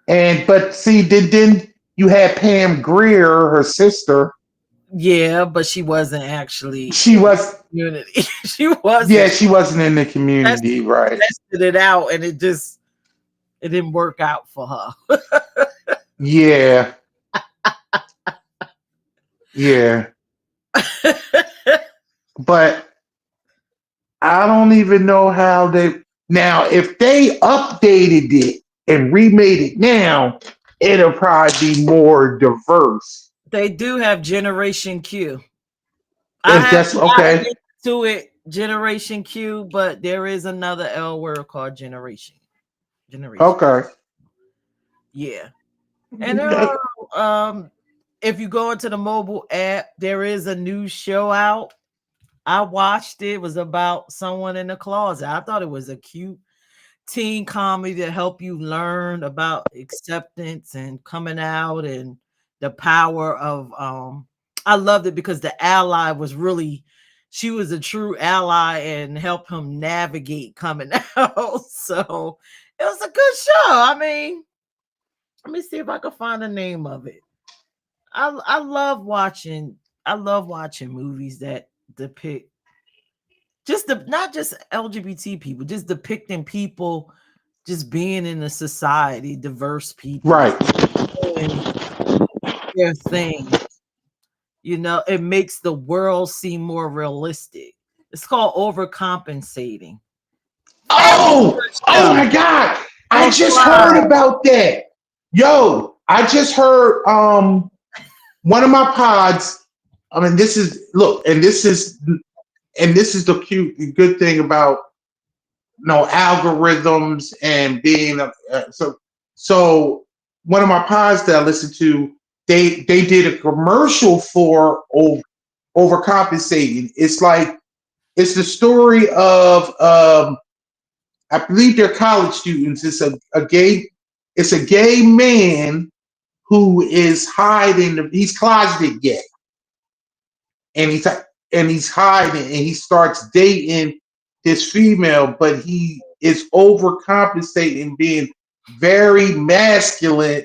And but see, then you had Pam Greer, her sister. Yeah, but she wasn't actually She in the was community. She Yeah, wasn't. she wasn't in the Test- community, right? Tested it out, and it didn't work out for her. Yeah, yeah. But I don't even know how they now if they updated it and remade it now, it'll probably be more diverse. They do have Generation Q. I If haven't that's gotten okay. into it, Generation Q, but there is another L word called Generation. Generation. Okay. Yeah. And there are if you go into the mobile app, there is a new show out. I watched it. It was about someone in the closet. I thought it was a cute teen comedy to help you learn about acceptance and coming out and the power of I loved it because the ally was really she was a true ally and helped him navigate coming out. So it was a good show. I mean, let me see if I can find the name of it. I love watching movies that depict not just LGBT people, just depicting people just being in a society, diverse people Right. just doing their thing. It makes the world seem more realistic. It's called overcompensating. Oh, Fabulous oh show. my God. I On just heard Thrive. about that. Yo, I just heard one of my pods. I mean, this is look, and this is the cute good thing about algorithms and being so one of my pods that I listened to, they did a commercial for overcompensating. It's like It's the story of I believe they're college students. It's a gay man who is hiding. He's closeted gay, and he's hiding, and he starts dating this female, but he is overcompensating, being very masculine,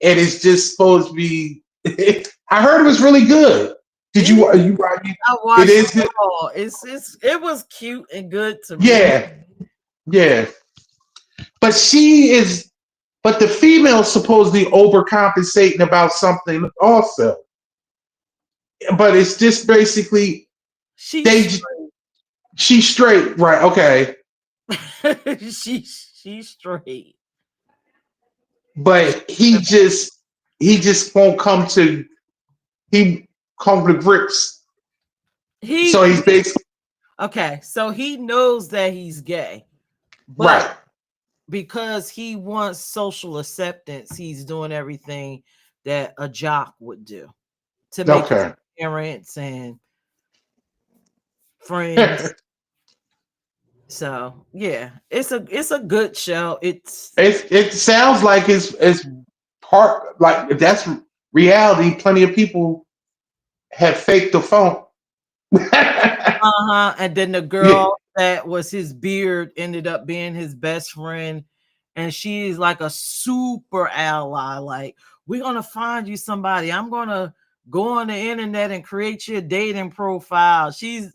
and it's just supposed to be. I heard it was really good. Did It is. you? Are you right? I It watched is it good. all. It was cute and good to me. Yeah, yeah. But she is. But the female's supposedly overcompensating about something also. But it's just basically She's they. She's straight, right? Okay, she's straight. but he just won't come to he come to grips. So He he's basically okay, so he knows that he's gay, but right. because he wants social acceptance, he's doing everything that a jock would do to make his Okay. parents and friends. So yeah, it's a good show. It sounds like it's part like that's reality. Plenty of people have faked the phone. Uh-huh. And then the Yeah. girl that was his beard ended up being his best friend. And she's like a super ally. Like, we're gonna find you somebody. I'm gonna go on the internet and create your dating profile. She's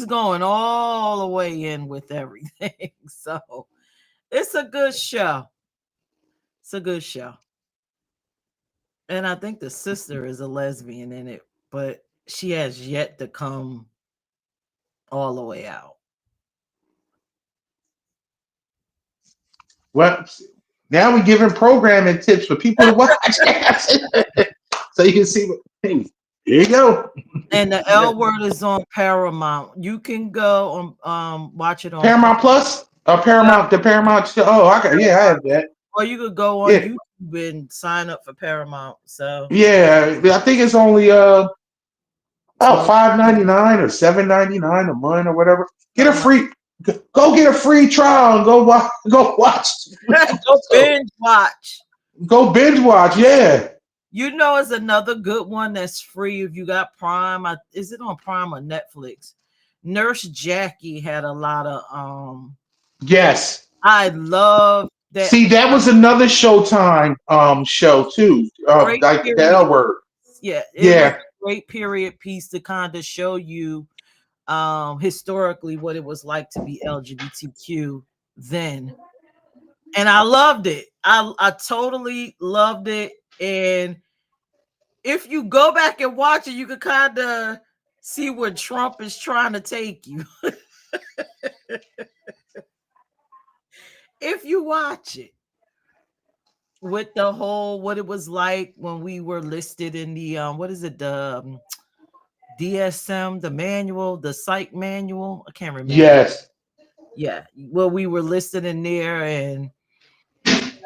going all the way in with everything. So it's a good show. It's a good show. And I think the sister is a lesbian in it, but she has yet to come all the way out. Well, now we're giving programming tips for people to watch. So you can see what hey, here you go. And the L Word is on Paramount. You can go on watch it on Paramount Plus? Paramount, the Paramount show. Oh, I got yeah, I have that. or you could go on Yeah. YouTube and sign up for Paramount. So Yeah. I think it's only 12 $5.99 or $7.99 a month or whatever. Get a something like free go get a free trial and go watch go binge watch. go binge watch. Yeah. You know, it's another good one that's free if you got Prime. Is it on Prime or Netflix? Nurse Jackie had a lot of Yes. I love that See, that was another Showtime show too. great Like the period. L word. Yeah, it was Yeah. a great period piece to kind of show you historically what it was like to be LGBTQ then. And I loved it. I totally loved it. And if you go back and watch it, you can kind of see where Trump is trying to take you if you watch it. With the whole what it was like when we were listed in the what is it, the DSM, the manual, the psych manual. I can't remember. Yes. Yeah, well, we were listed in there, and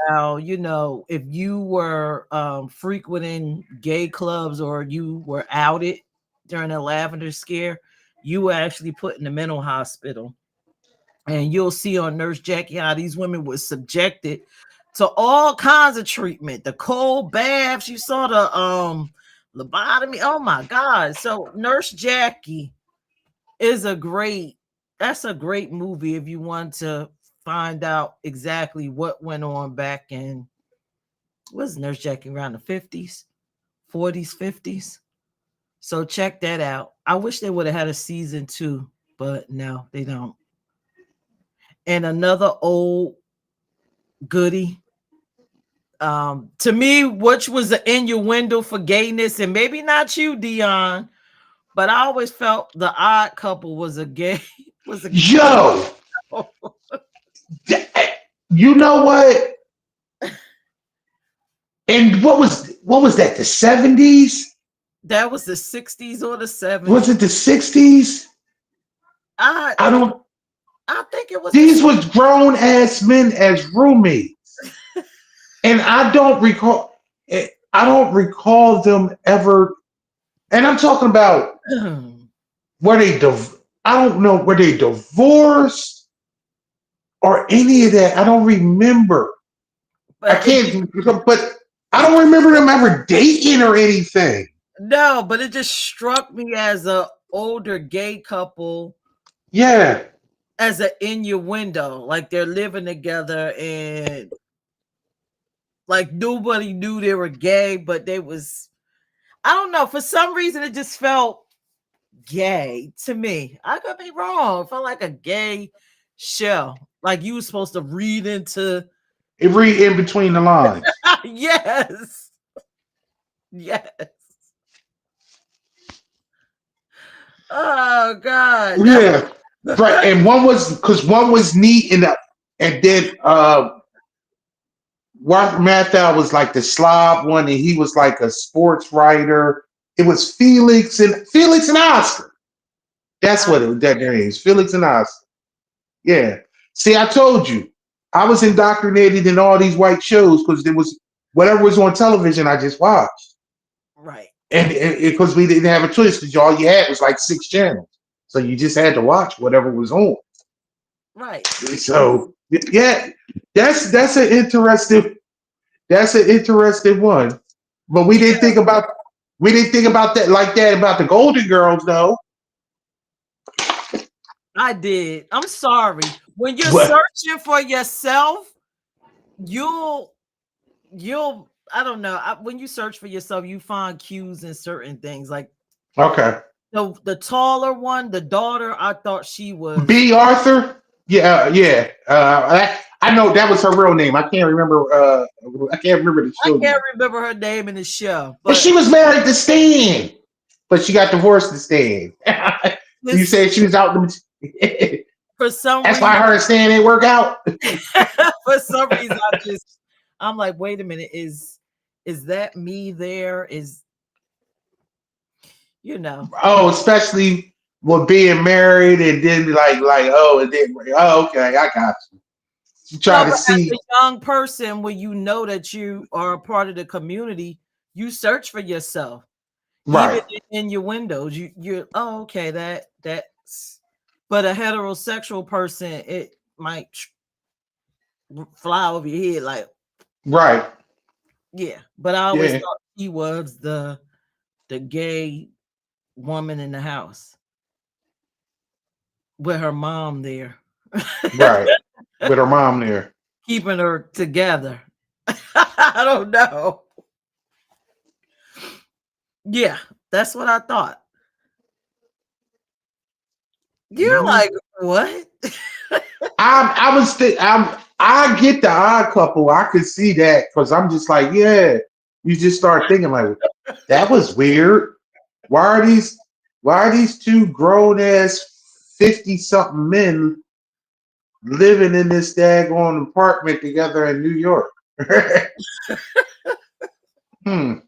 now you know if you were frequenting gay clubs or you were outed during the Lavender Scare, you were actually put in the mental hospital. And you'll see on Nurse Jackie how these women were subjected to all kinds of treatment, the cold baths. You saw the lobotomy. Oh my God! So Nurse Jackie is that's a great movie if you want to find out exactly what went on back in was Nurse Jackie around the 50s, 40s, 50s. So check that out. I wish they would have had a season 2, but no, they don't. And another old goodie, to me, which was an innuendo for gayness, and maybe not you, Dion, but I always felt the Odd Couple was a gay was a Yo, you know what? And what was that? The 70s? that was the 60s or the Was 70s. it the 60s? I I don't. I think it was These was grown ass men as roommates, and I don't recall. I don't recall them ever. And I'm talking about the were they I don't know, were they divorced or any of that? I don't remember. I But it just, can't, but I don't remember them ever dating or anything. no, but it just struck me as a older gay couple, Yeah, as an innuendo, like they're living together and like nobody knew they were gay, but they was, I don't know, for some reason it just felt gay to me. I could be wrong. It felt like a gay show. Like you were supposed to read into it read in between the lines. yes. Yes. Oh God. That's Yeah, right. And one was because one was neat and then Mathau was like the slob one, and he was like a sports writer. It was Felix and Oscar. That's I, what that name is. Felix and Oscar. Yeah. See, I told you, I was indoctrinated in all these white shows because there was whatever was on television. I just watched, right. and because we didn't have a choice, because all you had was like 6 channels, so you just had to watch whatever was on. Right. So yeah, that's an interesting one. But Yeah, we didn't think about that like that about the Golden Girls though. I did. I'm sorry. When you're What? searching for yourself, you'll I don't know. When you search for yourself, you find cues in certain things. Like Okay. the taller one, the daughter, I thought she was. B. Arthur? Yeah, yeah. I know that was her real name. I can't remember. I can't remember the I show can't name. remember her name in the show, And but she was married to Stan, but she got divorced to Stan. You this said she was out. for some That's why reason, her and Stan didn't work out. for some reason, I'm like, wait a minute, is that me? There is, you know, Oh, especially with being married and then oh, and then oh, okay, I got you. You try no, to but as see a young person, when you know that you are a part of the community, you search for yourself. Even right, in your windows, you're oh okay, that's but a heterosexual person, it might fly over your head like right, yeah. But I always yeah, thought he was the gay woman in the house with her mom there, right. With her mom there. keeping her together. I don't know. Yeah, that's what I thought. You're Mhm. like, what? I was I get the odd couple. I could see that because I'm just like, yeah. You just start thinking like, that was weird. Why are these two grown ass 50 something men living in this daggone apartment together in New York? Hmm.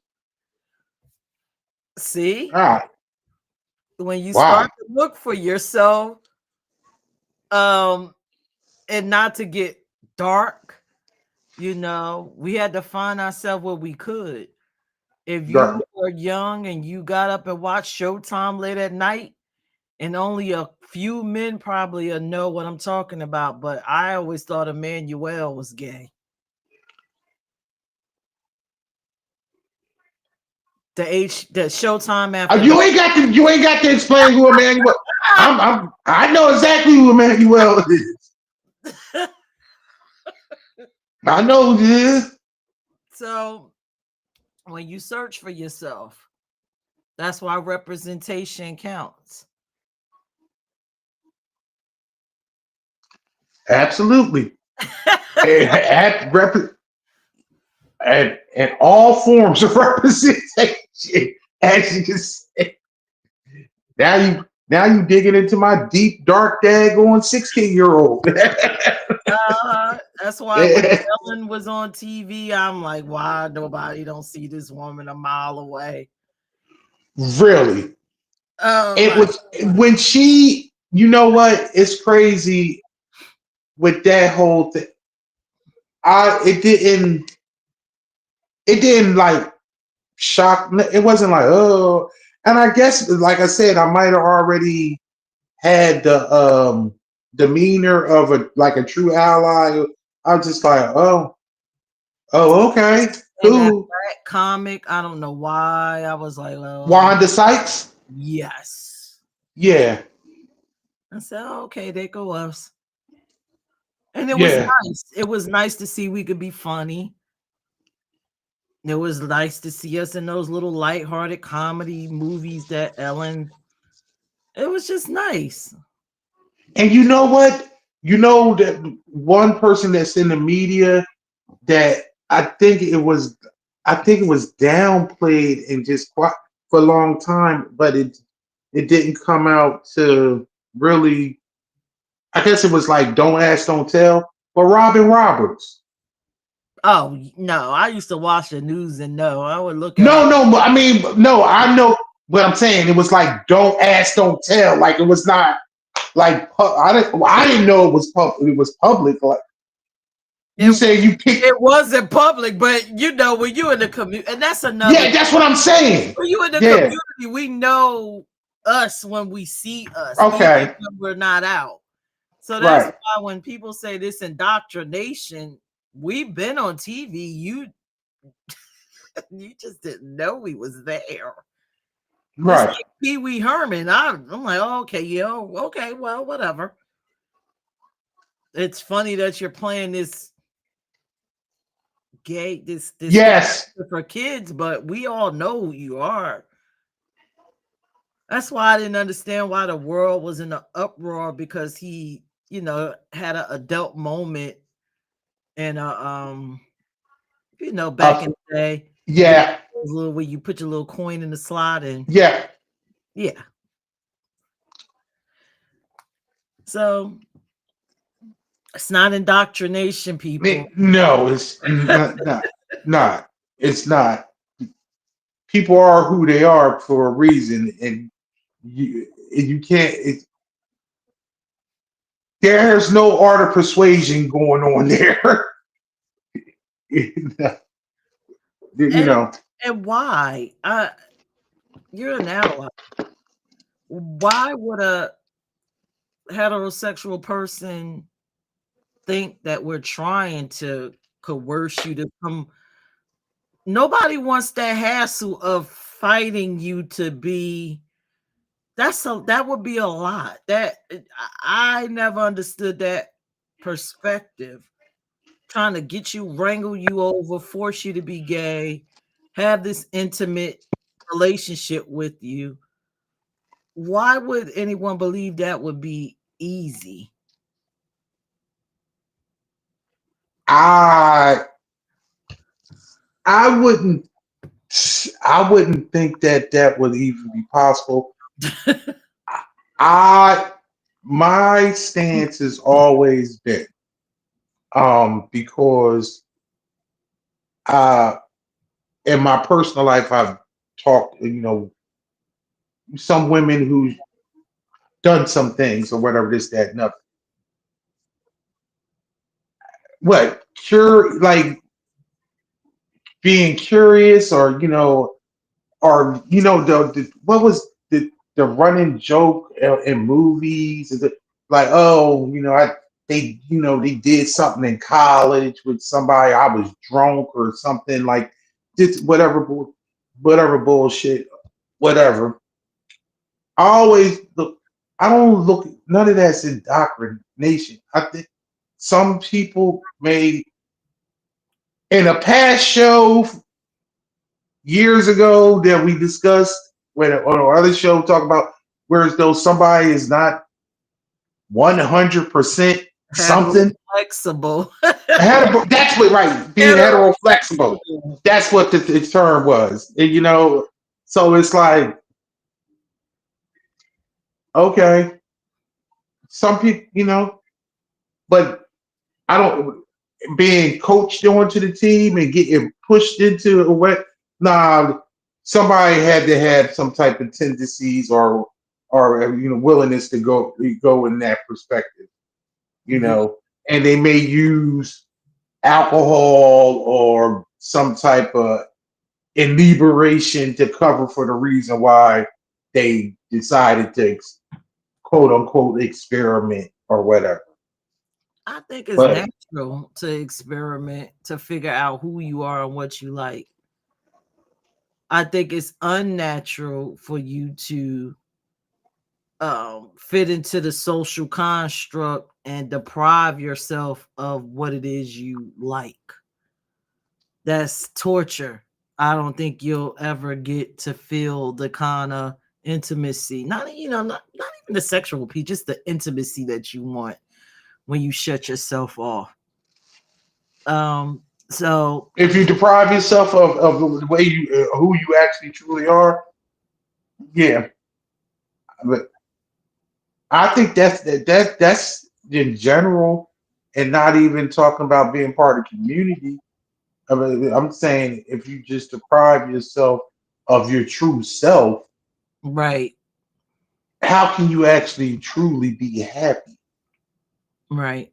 See, Ah. when you Wow. start to look for yourself, um, and not to get dark, we had to find ourselves where we could. If you Gar- were young and you got up and watched Showtime late at night, and only a few men probably know what I'm talking about, but I always thought Emmanuel was gay. The Showtime after You ain't got to. You ain't got to explain who Emmanuel. I know exactly who Emmanuel is. I know who it is. so when you search for yourself, that's why representation counts. Absolutely. At and all forms of representation, as you can say. Now you digging into my deep, dark, daggone 16-year-old. That's why when Ellen was on TV, I'm like, why nobody don't see this woman a mile away? Really. Oh It my was when she, you know what? It's crazy with that whole thing. I it didn't like shock. It wasn't like, oh, and I guess like I said, I might have already had the demeanor of a like a true ally. I was just like, oh, okay, And cool. that comic, I don't know why. I was like, well, Wanda Sykes, yes. yeah, I said, oh, okay, there go us. And it was yeah. nice. It was nice to see we could be funny. It was nice to see us in those little lighthearted comedy movies that Ellen. It was just nice. And you know what? You know that one person that's in the media that I think it was downplayed and just quite for a long time, but it didn't come out to really. I guess it was like don't ask, don't tell. But Robin Roberts, Oh no, I used to watch the news and know. I would look at her. no, I mean no, I know what I'm saying. It was like don't ask, don't tell. Like it was not like I didn't know it was public. It was public. Like you It say you pick. it wasn't public, but you know when you in the community, and that's another. Yeah, that's what I'm saying. When you in the Yeah. community, we know us when we see us, even Okay. when we're not out. So that's Right. why when people say this indoctrination, we've been on TV. You just didn't know we was there. Just Right. like Pee Wee Herman. I'm like, oh, okay, yo, okay, well, whatever. It's funny that you're playing this this Yes. character for kids, but we all know who you are. That's why I didn't understand why the world was in an uproar because he, had an adult moment and back Uh, in the day, you know, yeah. those little where you put your little coin in the slot and Yeah. yeah. So it's not indoctrination, people. No, it's not. It's not. People are who they are for a reason, and you can't. There's no art of persuasion going on there. you And know. and why? You're an ally. Why would a heterosexual person think that we're trying to coerce you to come? Nobody wants that hassle of fighting you to be. That would be a lot. I never understood that perspective. Trying to get you, wrangle you over, force you to be gay, have this intimate relationship with you. Why would anyone believe that would be easy? I I wouldn't I wouldn't think that that would even be possible. I my stance has always been because uh in my personal life I've talked some women who've done some things or whatever this that and other. What cure like being curious or the what was the running joke in movies is it like oh I they did something in college with somebody I was drunk or something like this whatever bullshit whatever I always look I don't look none of that's indoctrination I think some people may in a past show years ago that we discussed when on our other show talk about whereas though somebody is not 100% Hetero something flexible. that's what right being Hetero hetero flexible flexible. that's what the term was and, so it's like okay some people but I don't being coached onto the team and getting pushed into a way. Nah, somebody had to have some type of tendencies or willingness to go in that perspective, Yeah. and they may use alcohol or some type of inebriation to cover for the reason why they decided to quote unquote experiment or whatever. I think it's But natural to experiment to figure out who you are and what you like. I think it's unnatural for you to fit into the social construct and deprive yourself of what it is you like. That's torture. I don't think you'll ever get to feel the kind of intimacy, not not even the sexual piece, just the intimacy that you want when you shut yourself off. Um, so if you deprive yourself of the way you who you actually truly are, yeah. But I think that's in general, and not even talking about being part of community. I mean, I'm saying if you just deprive yourself of your true self, right, how can you actually truly be happy right,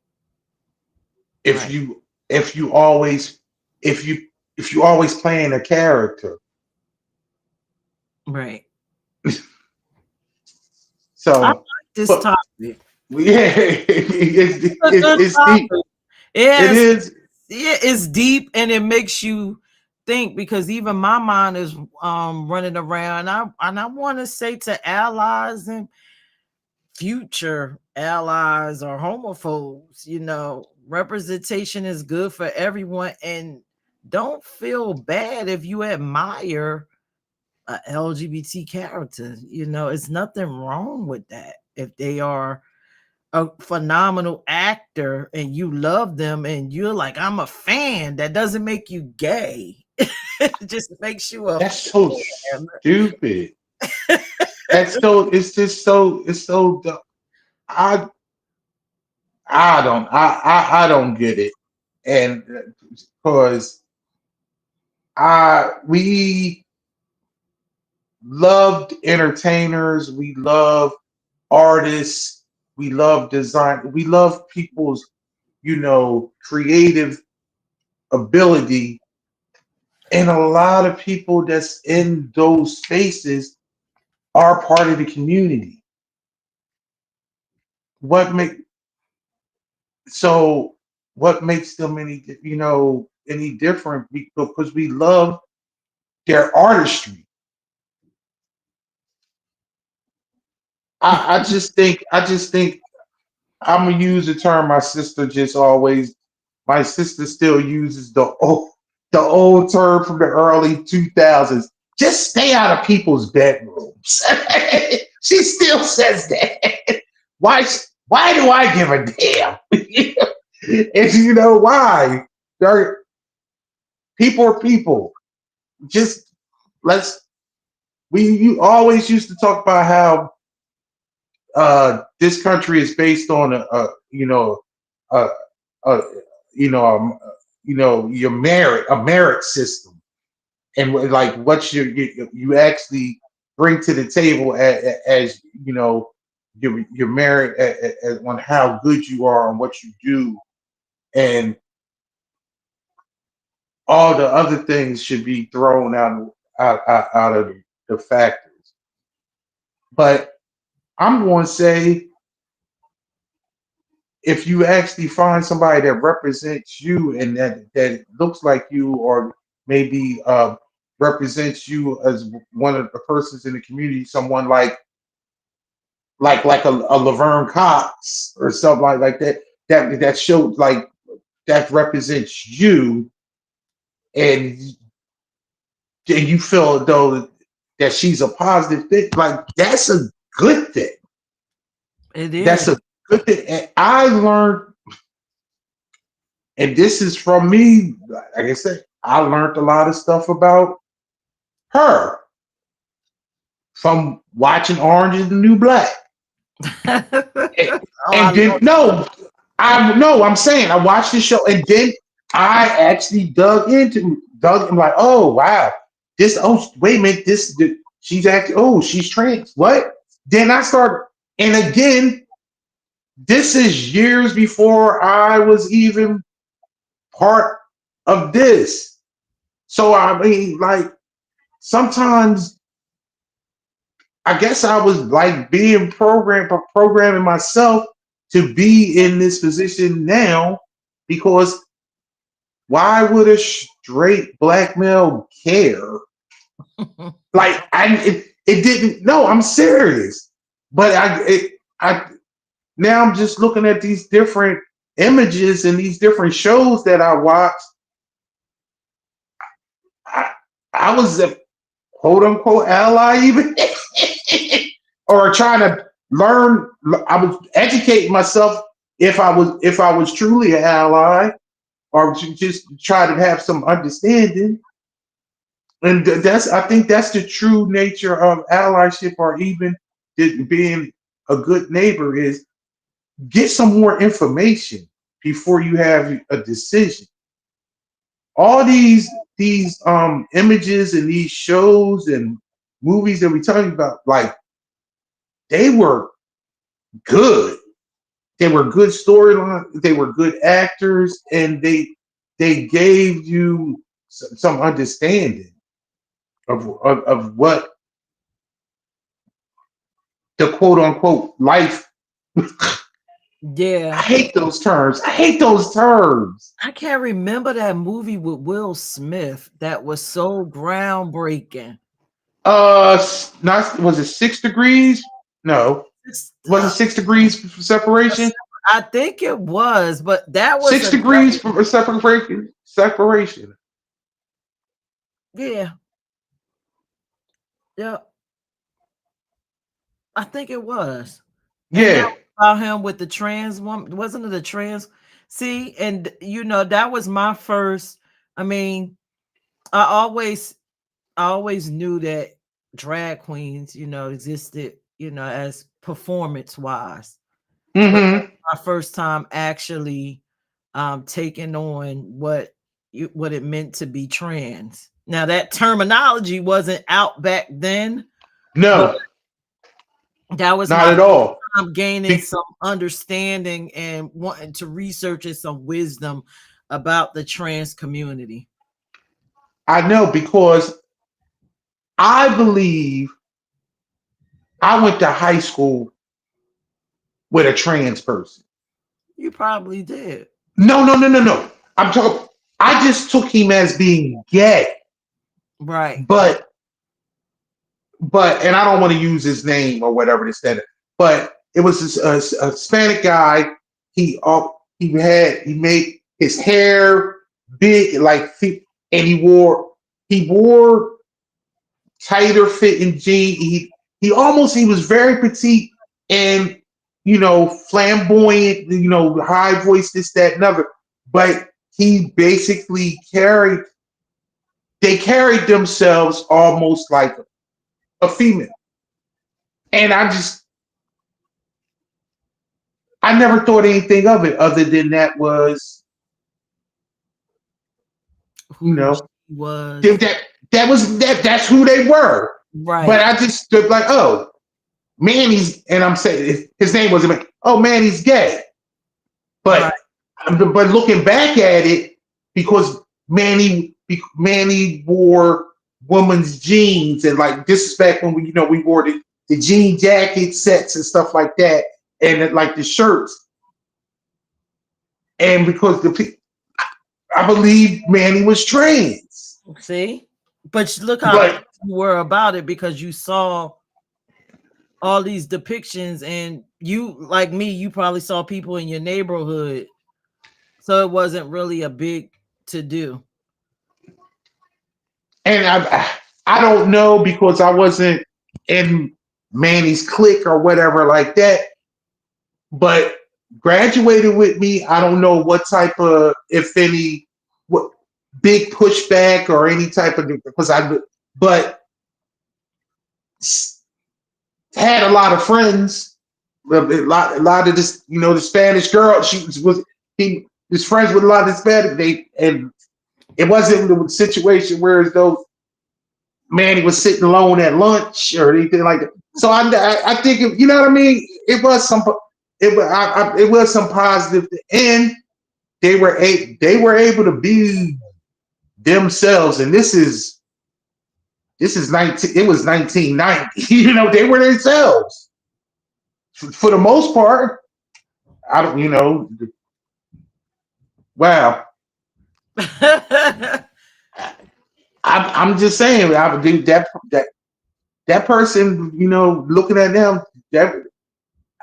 if right, you if you always if you if you always playing a character? right. I like So, this but topic. yeah, It's a good it's deep. topic. It Yes, is. yeah, it's deep and it makes you think because even my mind is running around. I want to say to allies and future allies or homophobes, representation is good for everyone, and don't feel bad if you admire a LGBT character. It's nothing wrong with that if they are a phenomenal actor and you love them and you're like, I'm a fan. That doesn't make you gay. It just makes you a That's so fan. stupid. That's so. It's just so. It's so. I. I don't get it, and because we loved entertainers, we love artists, we love design, we love people's creative ability, and a lot of people that's in those spaces are part of the community. What make so what makes them any different because we love their artistry. I just think I'm gonna use the term my sister still uses the old term from the early 2000s. Just stay out of people's bedrooms. She still says that. Why why do I give a damn? And you know why? They're, people are people. Just let's we you always used to talk about how this country is based on a, a you know your merit system, and like what you actually bring to the table as your merit on how good you are and what you do, and all the other things should be thrown out of the factors. But I'm going to say if you actually find somebody that represents you and that looks like you, or maybe represents you as one of the persons in the community, someone like a Laverne Cox or something like that, that showed like that represents you, and you feel though that she's a positive thing, like that's a good thing. It That's is. a good thing. And I learned, and this is from me, like I said, I learned a lot of stuff about her from watching Orange is the New Black. And, Oh, I and then love no, I'm saying I watched the show, and then I actually I'm like, oh wow, wait a minute, she's actually, she's trans. What? Then I start, and again, this is years before I was even part of this. So I mean, like sometimes I guess I was like being programming myself to be in this position now because why would a straight black male care? Like it didn't. No, I'm serious. But I now I'm just looking at these different images and these different shows that I watched. I, I was a quote unquote ally even, or trying to learn. I was educating myself if I was truly an ally, or to just try to have some understanding. And that's I think that's the true nature of allyship, or even being a good neighbor is get some more information before you have a decision. All these images and these shows and movies that we're talking about, like they were good. They were good storyline. They were good actors, and they gave you some understanding of what the quote unquote life. I Yeah. hate those terms. I hate those terms. I can't remember that movie with Will Smith that was so groundbreaking. Not was it 6 degrees? No, It's, was it 6 degrees separation? I think it was, but that was Six a degrees for separation. Separation. yeah, yeah. I think it was, and that Yeah. was about him with the trans woman. Wasn't it a trans? See, and that was my first. I mean, I always, I always knew that drag queens, existed, as performance wise, but that Mm-hmm. was my first time actually taking on what it meant to be trans. Now that terminology wasn't out back then, but No, that was not my at first all. time gaining Be- some understanding and wanting to research and some wisdom about the trans community. I know because I believe I went to high school with a trans person. You probably did. No, no, no, no, no. I'm talking. I just took him as being gay, Right. but and I don't want to use his name or whatever this that. But it was a Hispanic guy. He made his hair big like and he wore tighter fitting jeans. He was very petite and flamboyant. High voice, this that and other. But he basically carried themselves almost like a female. And I never thought anything of it other than that was, you Who she know, was. that's who they were. But Right. I just stood like, oh, Manny's, and I'm saying his name wasn't Man. Oh, Manny's gay. Right. But looking back at it, because Manny wore woman's jeans and like disrespect when we wore the jean jacket sets and stuff like that, and like the shirts, and because I believe Manny was trans, See? But look how but crazy you were about it because you saw all these depictions and you like me, you probably saw people in your neighborhood. So it wasn't really a big to do. and I don't know because I wasn't in Manny's clique or whatever like that, but graduated with me. I don't know what type of, if any, what big pushback or any type of, but had a lot of friends. A lot of this, the Spanish girl. He was friends with a lot of Hispanic. And it wasn't the situation where as though Manny was sitting alone at lunch or anything like that. So I think you know what I mean. It was some positive, and they were able to be themselves. And this This is 19. It was 1990. They were themselves for the most part. I don't. Wow. I'm just saying. I would do that person. Looking at them. That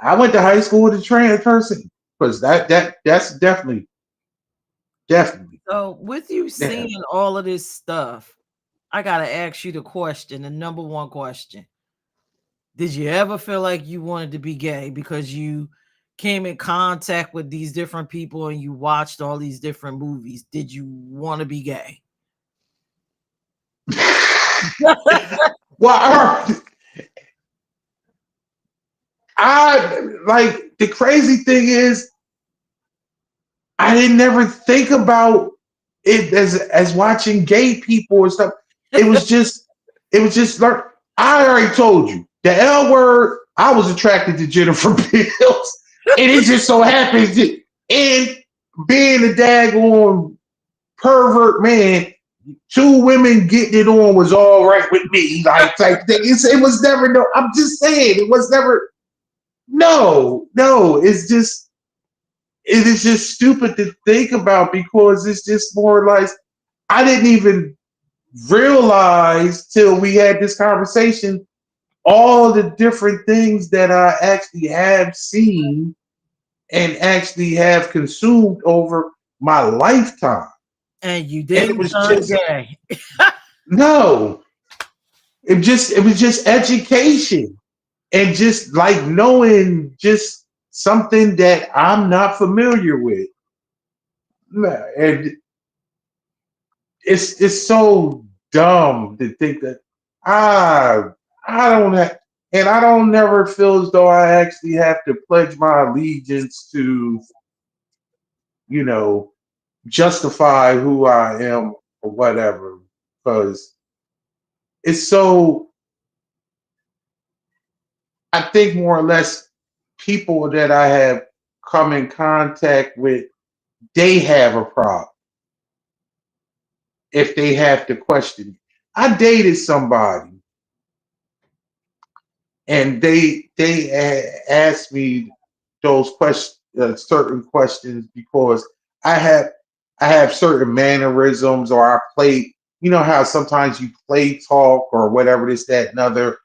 I went to high school with a trans person because that's definitely So, with you yeah. seeing all of this stuff, I gotta ask you the question, the number one question. Did you ever feel like you wanted to be gay because you came in contact with these different people and you watched all these different movies? Did you want to be gay? Well, I like the crazy thing is I didn't never think about it as watching gay people and stuff. It was just like I already told you the L word. I was attracted to Jennifer Beals, and it just so happens that and being a daggone pervert man, two women getting it on was all right with me, like type thing. It was never no. I'm just saying it was never no. It is just stupid to think about because it's just more like I didn't even realize till we had this conversation all the different things that I actually have seen and actually have consumed over my lifetime. And you And it didn't was turn just gay. no, it was just education and just like knowing just something that I'm not familiar with. And it's so dumb to think that ah I don't have and I don't never feel as though I actually have to pledge my allegiance to you know justify who I am or whatever because it's so I think more or less people that I have come in contact with they have a problem if they have to question. I dated somebody and asked me those questions, certain questions, because I have I have certain mannerisms, or I play. You know how sometimes you play talk or whatever this, that, and other.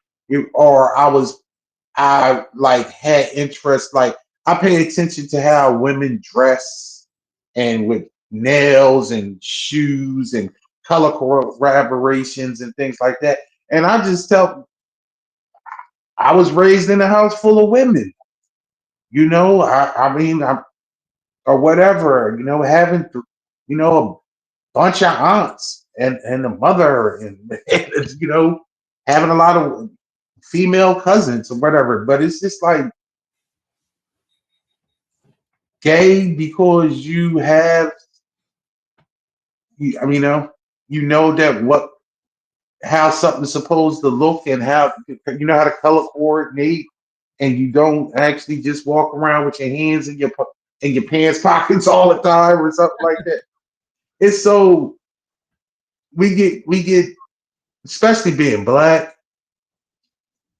Or I like had interest, like I pay attention to how women dress and with nails and shoes and color collaborations and things like that. And I just tell I was raised in a house full of women. I mean, or whatever. Having a bunch of aunts and a mother and having a lot of female cousins or whatever. But it's just like gay because you have, I mean, that what how something's supposed to look and how how to color coordinate, and you don't actually just walk around with your hands in your pants pockets all the time or something like that. It's so we get especially being black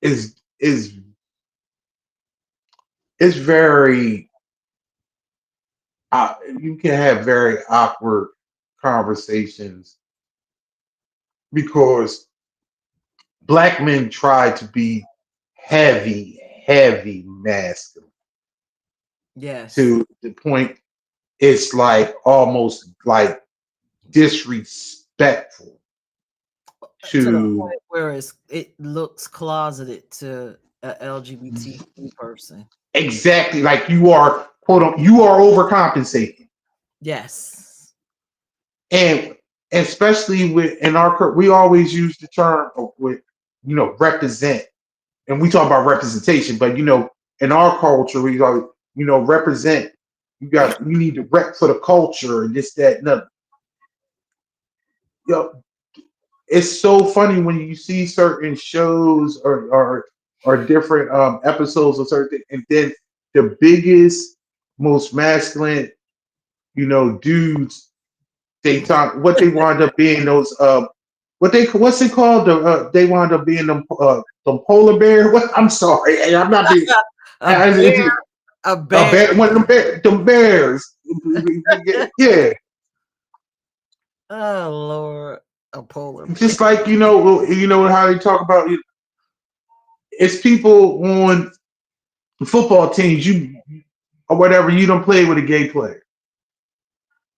is it's very you can have very awkward conversations because black men try to be heavy masculine Yes. to the point it's like almost like disrespectful To the to point where it looks closeted to a LGBTQ person. exactly like you are you are overcompensating. Yes. And especially with in our we always use the term of with represent, and we talk about representation, but in our culture we always represent. You need to rep for the culture and this, that, and other. you know, it's so funny when you see certain shows or different episodes of certain things, and then the biggest, most masculine, dudes, they talk what they wind up being those what's it called? They wound up being them polar bear. What? I'm sorry, hey, I'm not being. A bear, It's a a bear. bear, one of them bears. Yeah, Oh Lord, a polar bear. just like you know how they talk about it. It's people on football teams, you or whatever. You don't play with a gay player.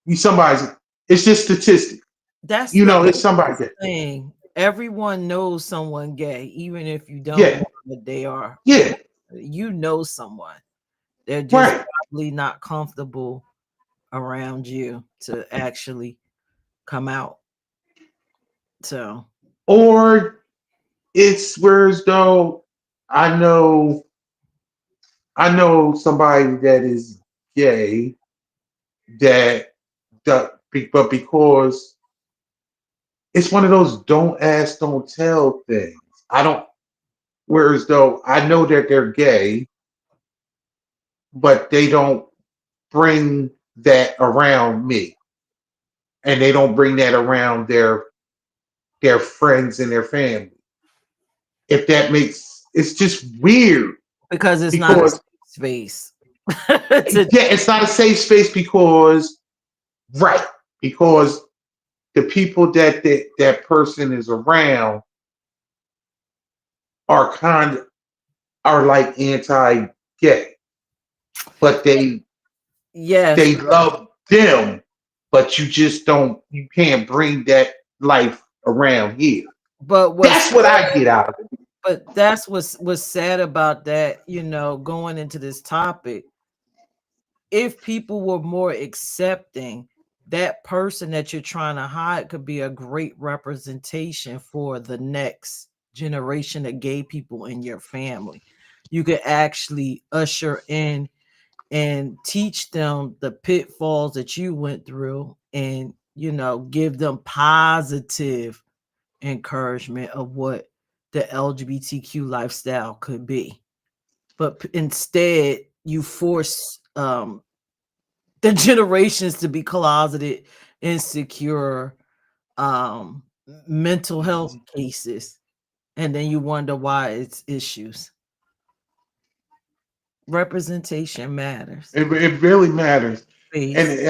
You somebody's. It's just statistic. That's You the know, it's somebody that. thing. Everyone knows someone gay, even if you don't Yeah, know that they are. yeah, You know someone. They're just right. probably not comfortable around you to actually come out. So Or it's whereas though I know I know somebody that is gay that but because it's one of those don't ask, don't tell things. I don't. Whereas though I know that they're gay, but they don't bring that around me, and they don't bring that around their friends and their family. If that makes it's just weird because it's not a because safe space. to, yeah, it's not a safe space because right because the people that person is around are are like anti-gay, but yes, they love them, but you can't bring that life around here. but That's what I get out of it. that's what's sad about that, going into this topic. If people were more accepting, that person that you're trying to hide could be a great representation for the next generation of gay people in your family. You could actually usher in and teach them the pitfalls that you went through, and give them positive encouragement of what the LGBTQ lifestyle could be. But instead you force the generations to be closeted, insecure, um mental health cases, and then you wonder why it's issues. Representation matters. It really matters, and Space.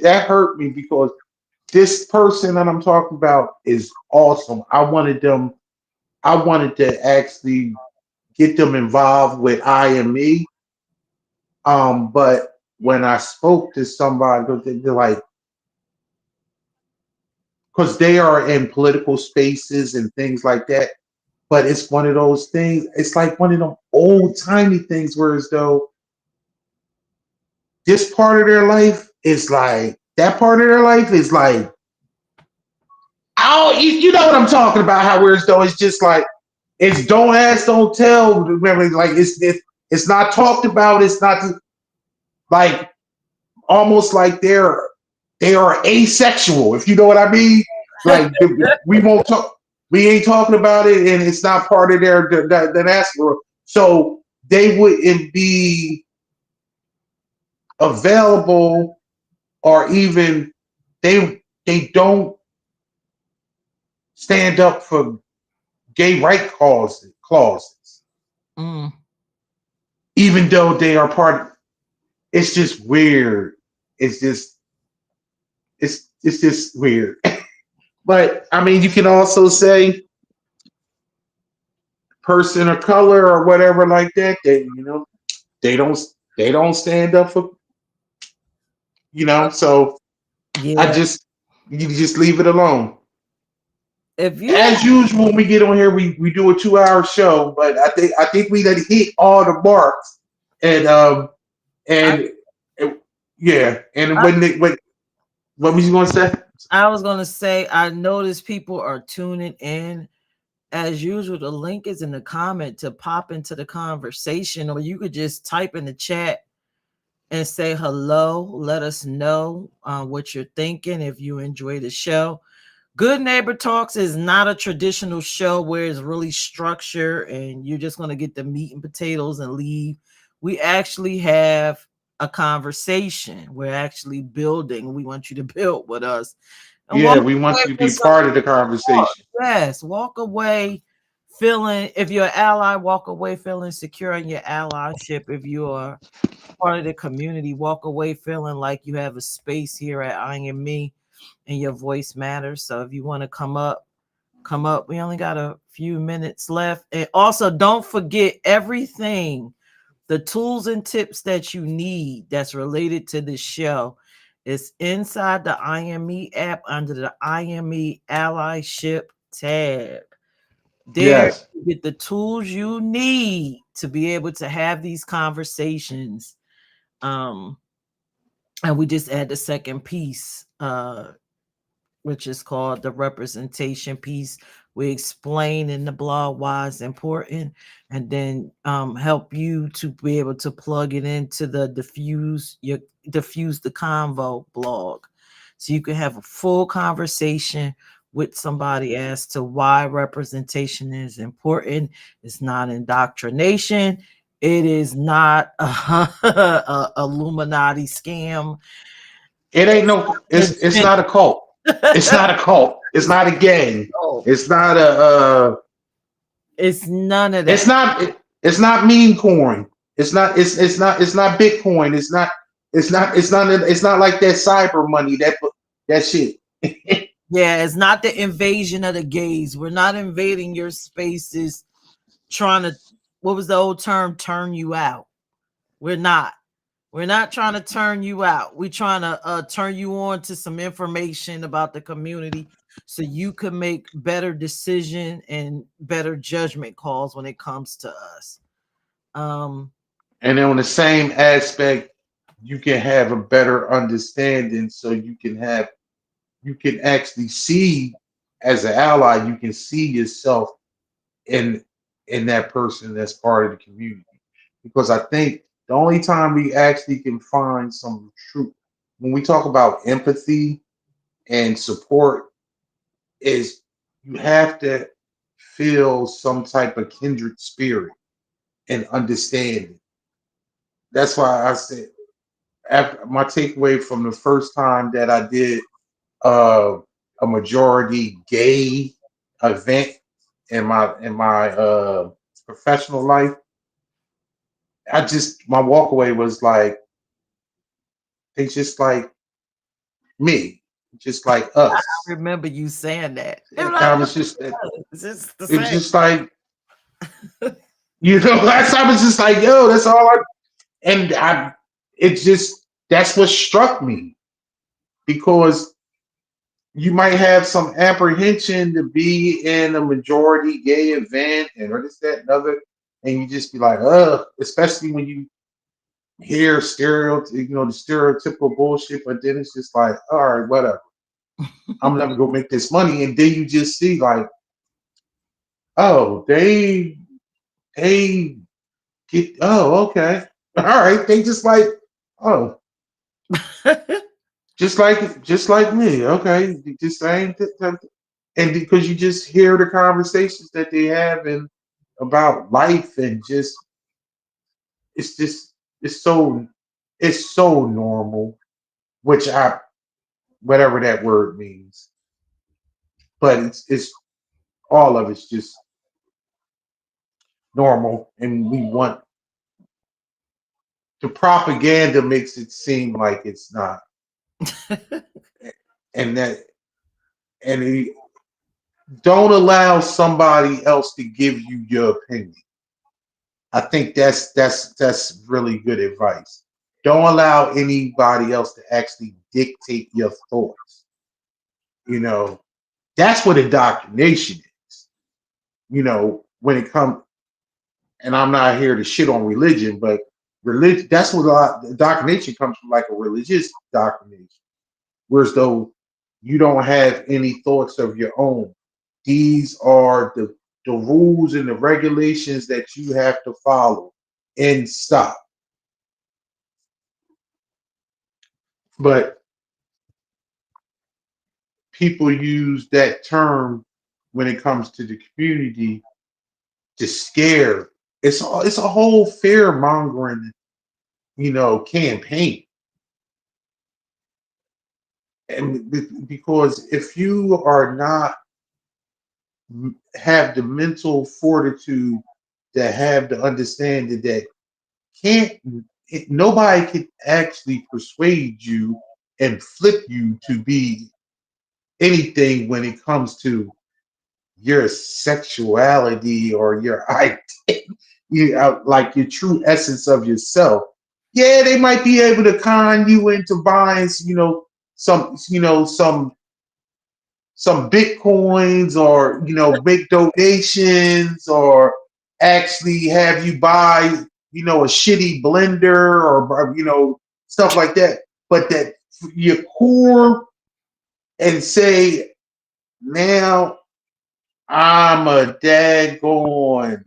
that hurt me because this person that I'm talking about is awesome. I wanted to actually get them involved with I and me. But when I spoke to somebody, they're like, because they are in political spaces and things like that. But it's one of those things. It's like one of them old timey things, where as though this part of their life is like that part of their life is like, oh, you know what I'm talking about? How whereas though it's just like it's don't ask, don't tell. Remember, like it's not talked about. It's not like almost like they are asexual, if you know what I mean. Like we won't talk, we ain't talking about it, and it's not part of their the diaspora. So they wouldn't be available, or even they don't stand up for gay right clauses, Mm. even though they are part. It's just weird. It's just it's just weird. But I mean, you can also say person of color or whatever like that. They don't they don't stand up for So I Yeah. just you just leave it alone. If you As usual, when we get on here, we do a 2 hour show, but I think we done hit all the marks, and I, and yeah, and I what was you gonna say? I was gonna say, I notice people are tuning in. As usual, the link is in the comment to pop into the conversation, or you could just type in the chat and say hello. Let us know what you're thinking, if you enjoy the show. Good Neighbor Talks is not a traditional show where it's really structured and you're just going to get the meat and potatoes and leave. We actually have a conversation. We're actually building. We want you to build with us and walk Yeah, we away want you to with be some part of the support. conversation. Yes, walk away feeling, if you're an ally, walk away feeling secure in your allyship. If you are part of the community, walk away feeling like you have a space here at I Am Me and your voice matters. So if you want to come up, come up. We only got a few minutes left. And also, don't forget everything, the tools and tips that you need that's related to this show is inside the IME app under the IME allyship tab. There Yes. you get the tools you need to be able to have these conversations. Um, and we just add the second piece, which is called the representation piece. We explain in the blog why it's important, and then help you to be able to plug it into the diffuse the convo blog, so you can have a full conversation with somebody as to why representation is important. It's not indoctrination. It is not a Illuminati scam. It ain't no. It's Legit. not a cult. It's not a cult. It's It's not a gang. no, It's not a. it's none of It's that. not. It's not meme coin. It's not. It's not. It's not Bitcoin. It's not. It's not. It's not. It's not like that cyber money. That shit. Yeah, it's not the invasion of the gays. We're not invading your spaces trying to, what was the old term, turn you out. We're not. We're not trying to turn you out. We're trying to turn you on to some information about the community so you can make better decision and better judgment calls when it comes to us. Um, And on the same aspect, you can have a better understanding, so you can have. You can actually see as an ally. You can see yourself in that person that's part of the community. Because I think the only time we actually can find some truth when we talk about empathy and support is you have to feel some type of kindred spirit and understanding. That's why I said after my takeaway from the first time that I did uh, a majority gay event in my professional life, I just my walkaway was like they just like me, just like us. remember you saying that. They were I like, was just it's just the it was same. just like last time I was just like yo, that's all I and I it just that's what struck me because you might have some apprehension to be in a majority gay event and or this, that, and other, and you just be like, especially when you hear the stereotypical bullshit, but then it's just like, all right, whatever. I'm never gonna make this money. And then you just see like, oh, they get okay. All right. They just like, oh, just like me. Okay. Just saying and because you just hear the conversations that they have and about life and just it's so it's so normal, which I whatever that word means. But it's all of it's just normal and we want the propaganda makes it seem like it's not. And that and it, don't allow somebody else to give you your opinion. I think that's really good advice. Don't allow anybody else to actually dictate your thoughts. You know, that's what indoctrination is. When it comes, and I'm not here to shit on religion, but religion, that's what indoctrination comes from, like a religious indoctrination. Whereas though you don't have any thoughts of your own. These are the rules and the regulations that you have to follow and stop. But people use that term when it comes to the community to scare. It's a whole fear mongering campaign. And because if you are not have the mental fortitude to have the understanding that can't nobody can actually persuade you and flip you to be anything when it comes to your sexuality or your identity, like your true essence of yourself. Yeah, they might be able to con you into buying, some, some bitcoins, or make donations, or actually have you buy a shitty blender, or stuff like that. But that your core and say, now I'm a daggone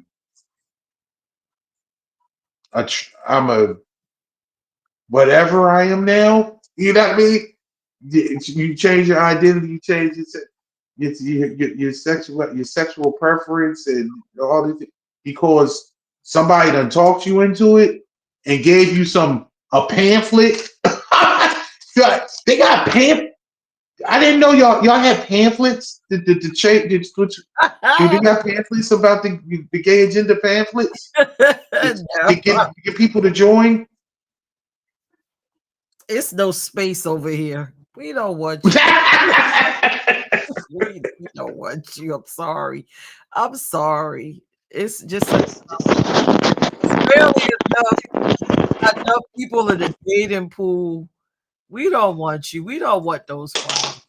I'm a whatever I am now. You know what I mean? You change your identity, you change your sexual preference and all this, because somebody done talked you into it and gave you a pamphlet. They got pamphlet. I didn't know y'all had pamphlets to change. Do they got pamphlets about the gay agenda pamphlets to get people to join? It's no space over here. We don't want you. We don't want you. I'm sorry. I'm sorry. It's just barely enough people in the dating pool. We don't want you. We don't want those flowers.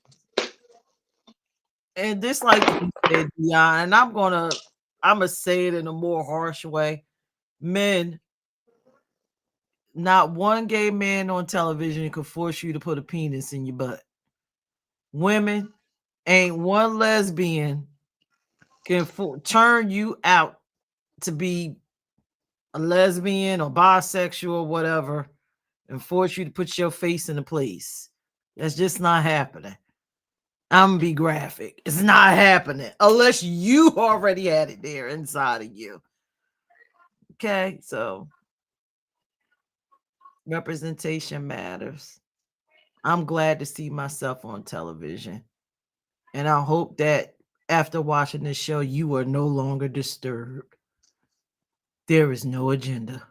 And this, like you said, Dion, and I'm gonna say it in a more harsh way. Men, not one gay man on television could force you to put a penis in your butt. Women, ain't one lesbian can turn you out to be a lesbian or bisexual or whatever and force you to put your face in a place. That's just not happening. I'm gonna be graphic. It's not happening unless you already had it there inside of you. Okay, so representation matters. I'm glad to see myself on television. And I hope that after watching this show, you are no longer disturbed. There is no agenda.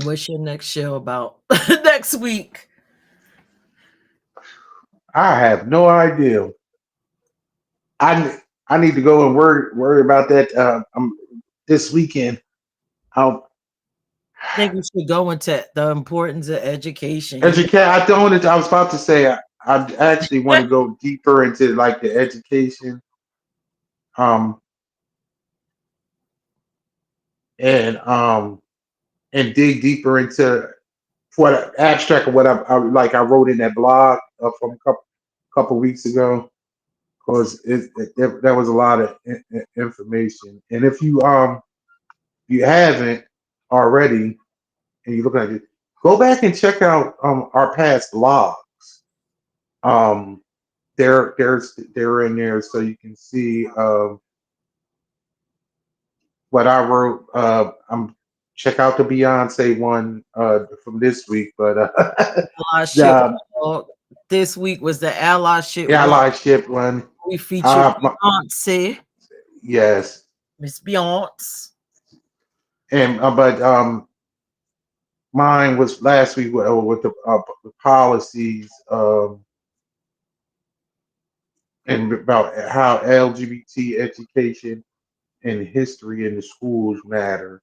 What's your next show about next week? I have no idea. I need to go and worry about that. This weekend. I'll I think we should go into the importance of education. educate. I don't. I was about to say I actually want to go deeper into like the education, um, and dig deeper into what abstract of what I wrote in that blog from a couple weeks ago, because there was a lot of information. And if you haven't already, and you look at it, go back and check out our past blogs. Um, they're in there, so you can see what I wrote. I'm check out the Beyonce one from this week, but Allyship the Walk. This week was the allyship walk. allyship one. We featured My, Beyonce, yes, Miss Beyonce. and but mine was last week with the policies, and about how LGBT education and history in the schools matter,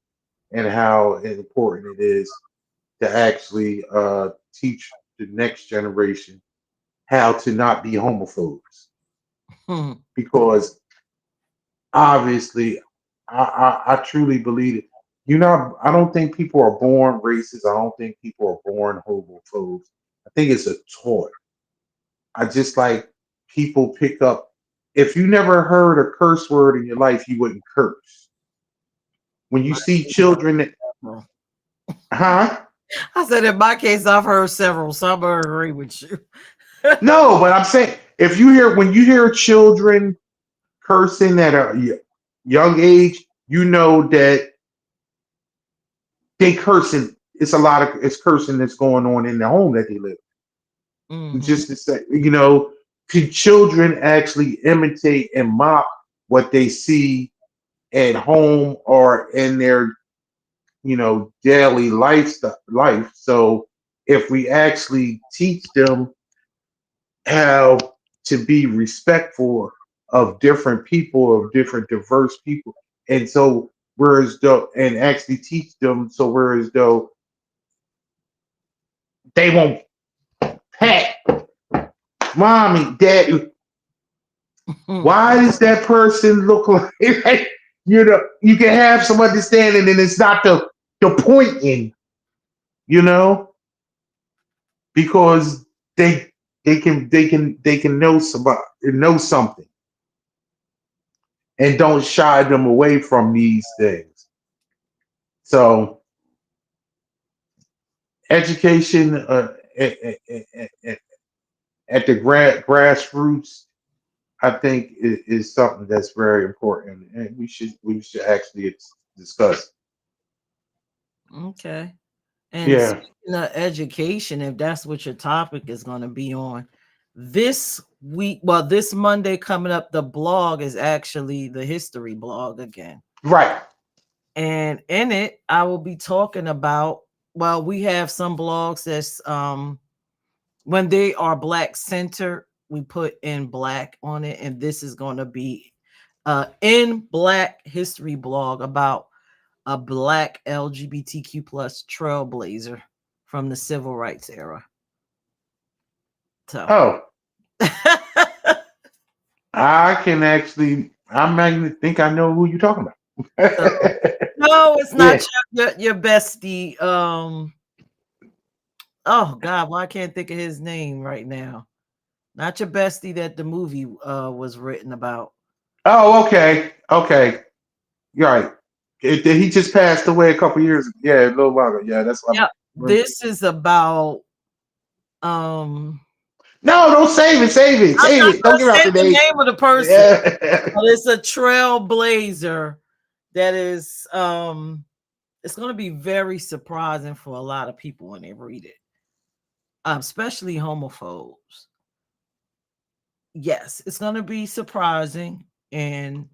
and how important it is to actually teach the next generation how to not be homophobes, Hmm. because obviously I truly believe it. I don't think people are born racist. I don't think people are born homophobes. I think it's a taught. I just like people pick up. If you never heard a curse word in your life, you wouldn't curse. When you see children that, huh? I said, in my case, I've heard several, so I'm gonna agree with you. No, but I'm saying when you hear children cursing at a young age, you know that they cursing. It's cursing that's going on in the home that they live. Mhm. Just to say, can children actually imitate and mock what they see at home or in their daily life? So if we actually teach them how to be respectful of different people, of different diverse people, and so whereas though, and actually teach them, so whereas though they won't pat mommy, daddy. Why does that person look like you can have some understanding and it's not the point in, you know, because they can know something and don't shy them away from these things. So education at the grassroots, I think is something that's very important, and we should actually discuss. Okay. And Yeah, speaking of education, if that's what your topic is going to be on this week, well, this Monday coming up, the blog is actually the history blog again. right. And in it, I will be talking about, well, we have some blogs that's when they are black centered, we put in black on it, and this is going to be in black history blog about a black LGBTQ plus trailblazer from the civil rights era. So Oh, I can actually. I might think I know who you're talking about. so no, it's not Yeah. your bestie. Oh God, why I can't think of his name right now. Not your bestie that the movie was written about. Oh, okay. Okay. You're right. He just passed away a couple years ago. Yeah, a little while ago. Yeah, that's what I Yep. remember. This is about um No, don't save it. Save it. I'm Save not it. Don't gonna give out say the the name. name of the person, Yeah. but it's a trailblazer that is it's gonna be very surprising for a lot of people when they read it. Especially homophobes. Yes, it's gonna be surprising. And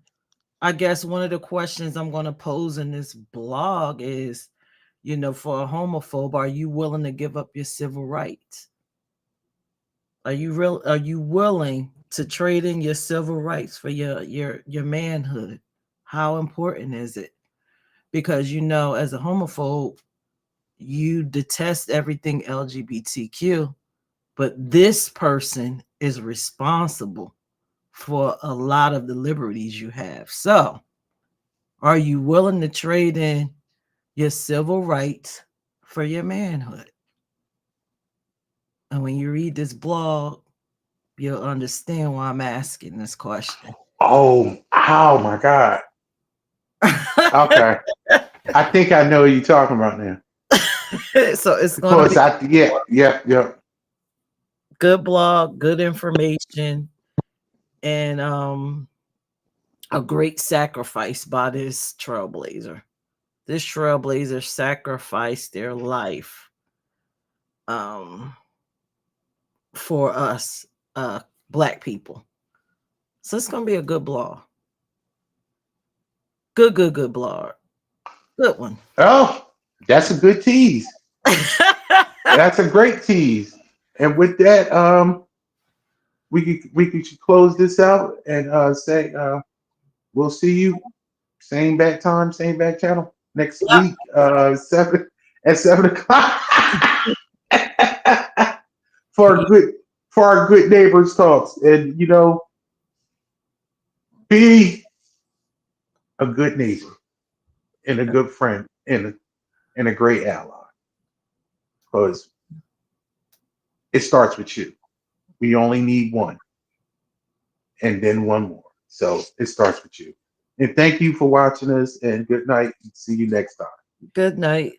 I guess one of the questions I'm gonna pose in this blog is, for a homophobe, are you willing to give up your civil rights? Are you willing to trade in your civil rights for your manhood? How important is it? Because as a homophobe, you detest everything LGBTQ, but this person is responsible for a lot of the liberties you have. So, are you willing to trade in your civil rights for your manhood? And when you read this blog, you'll understand why I'm asking this question. Oh my God. Okay. I think I know what you're talking about now. So it's going to Because be yeah. good blog, good information, and a great sacrifice by this trailblazer. This trailblazer sacrificed their life um, for us, black people. So it's going to be a good blog. Good blog. Good one. Oh, that's a good tease. That's a great tease. And with that, we could close this out and say we'll see you same back time, same back channel next Yep. week, 7 o'clock for our good neighbors talks. And be a good neighbor and a good friend and a great ally. Because it starts with you. We only need one and then one more. So it starts with you. And thank you for watching us and good night. See you next time. Good night.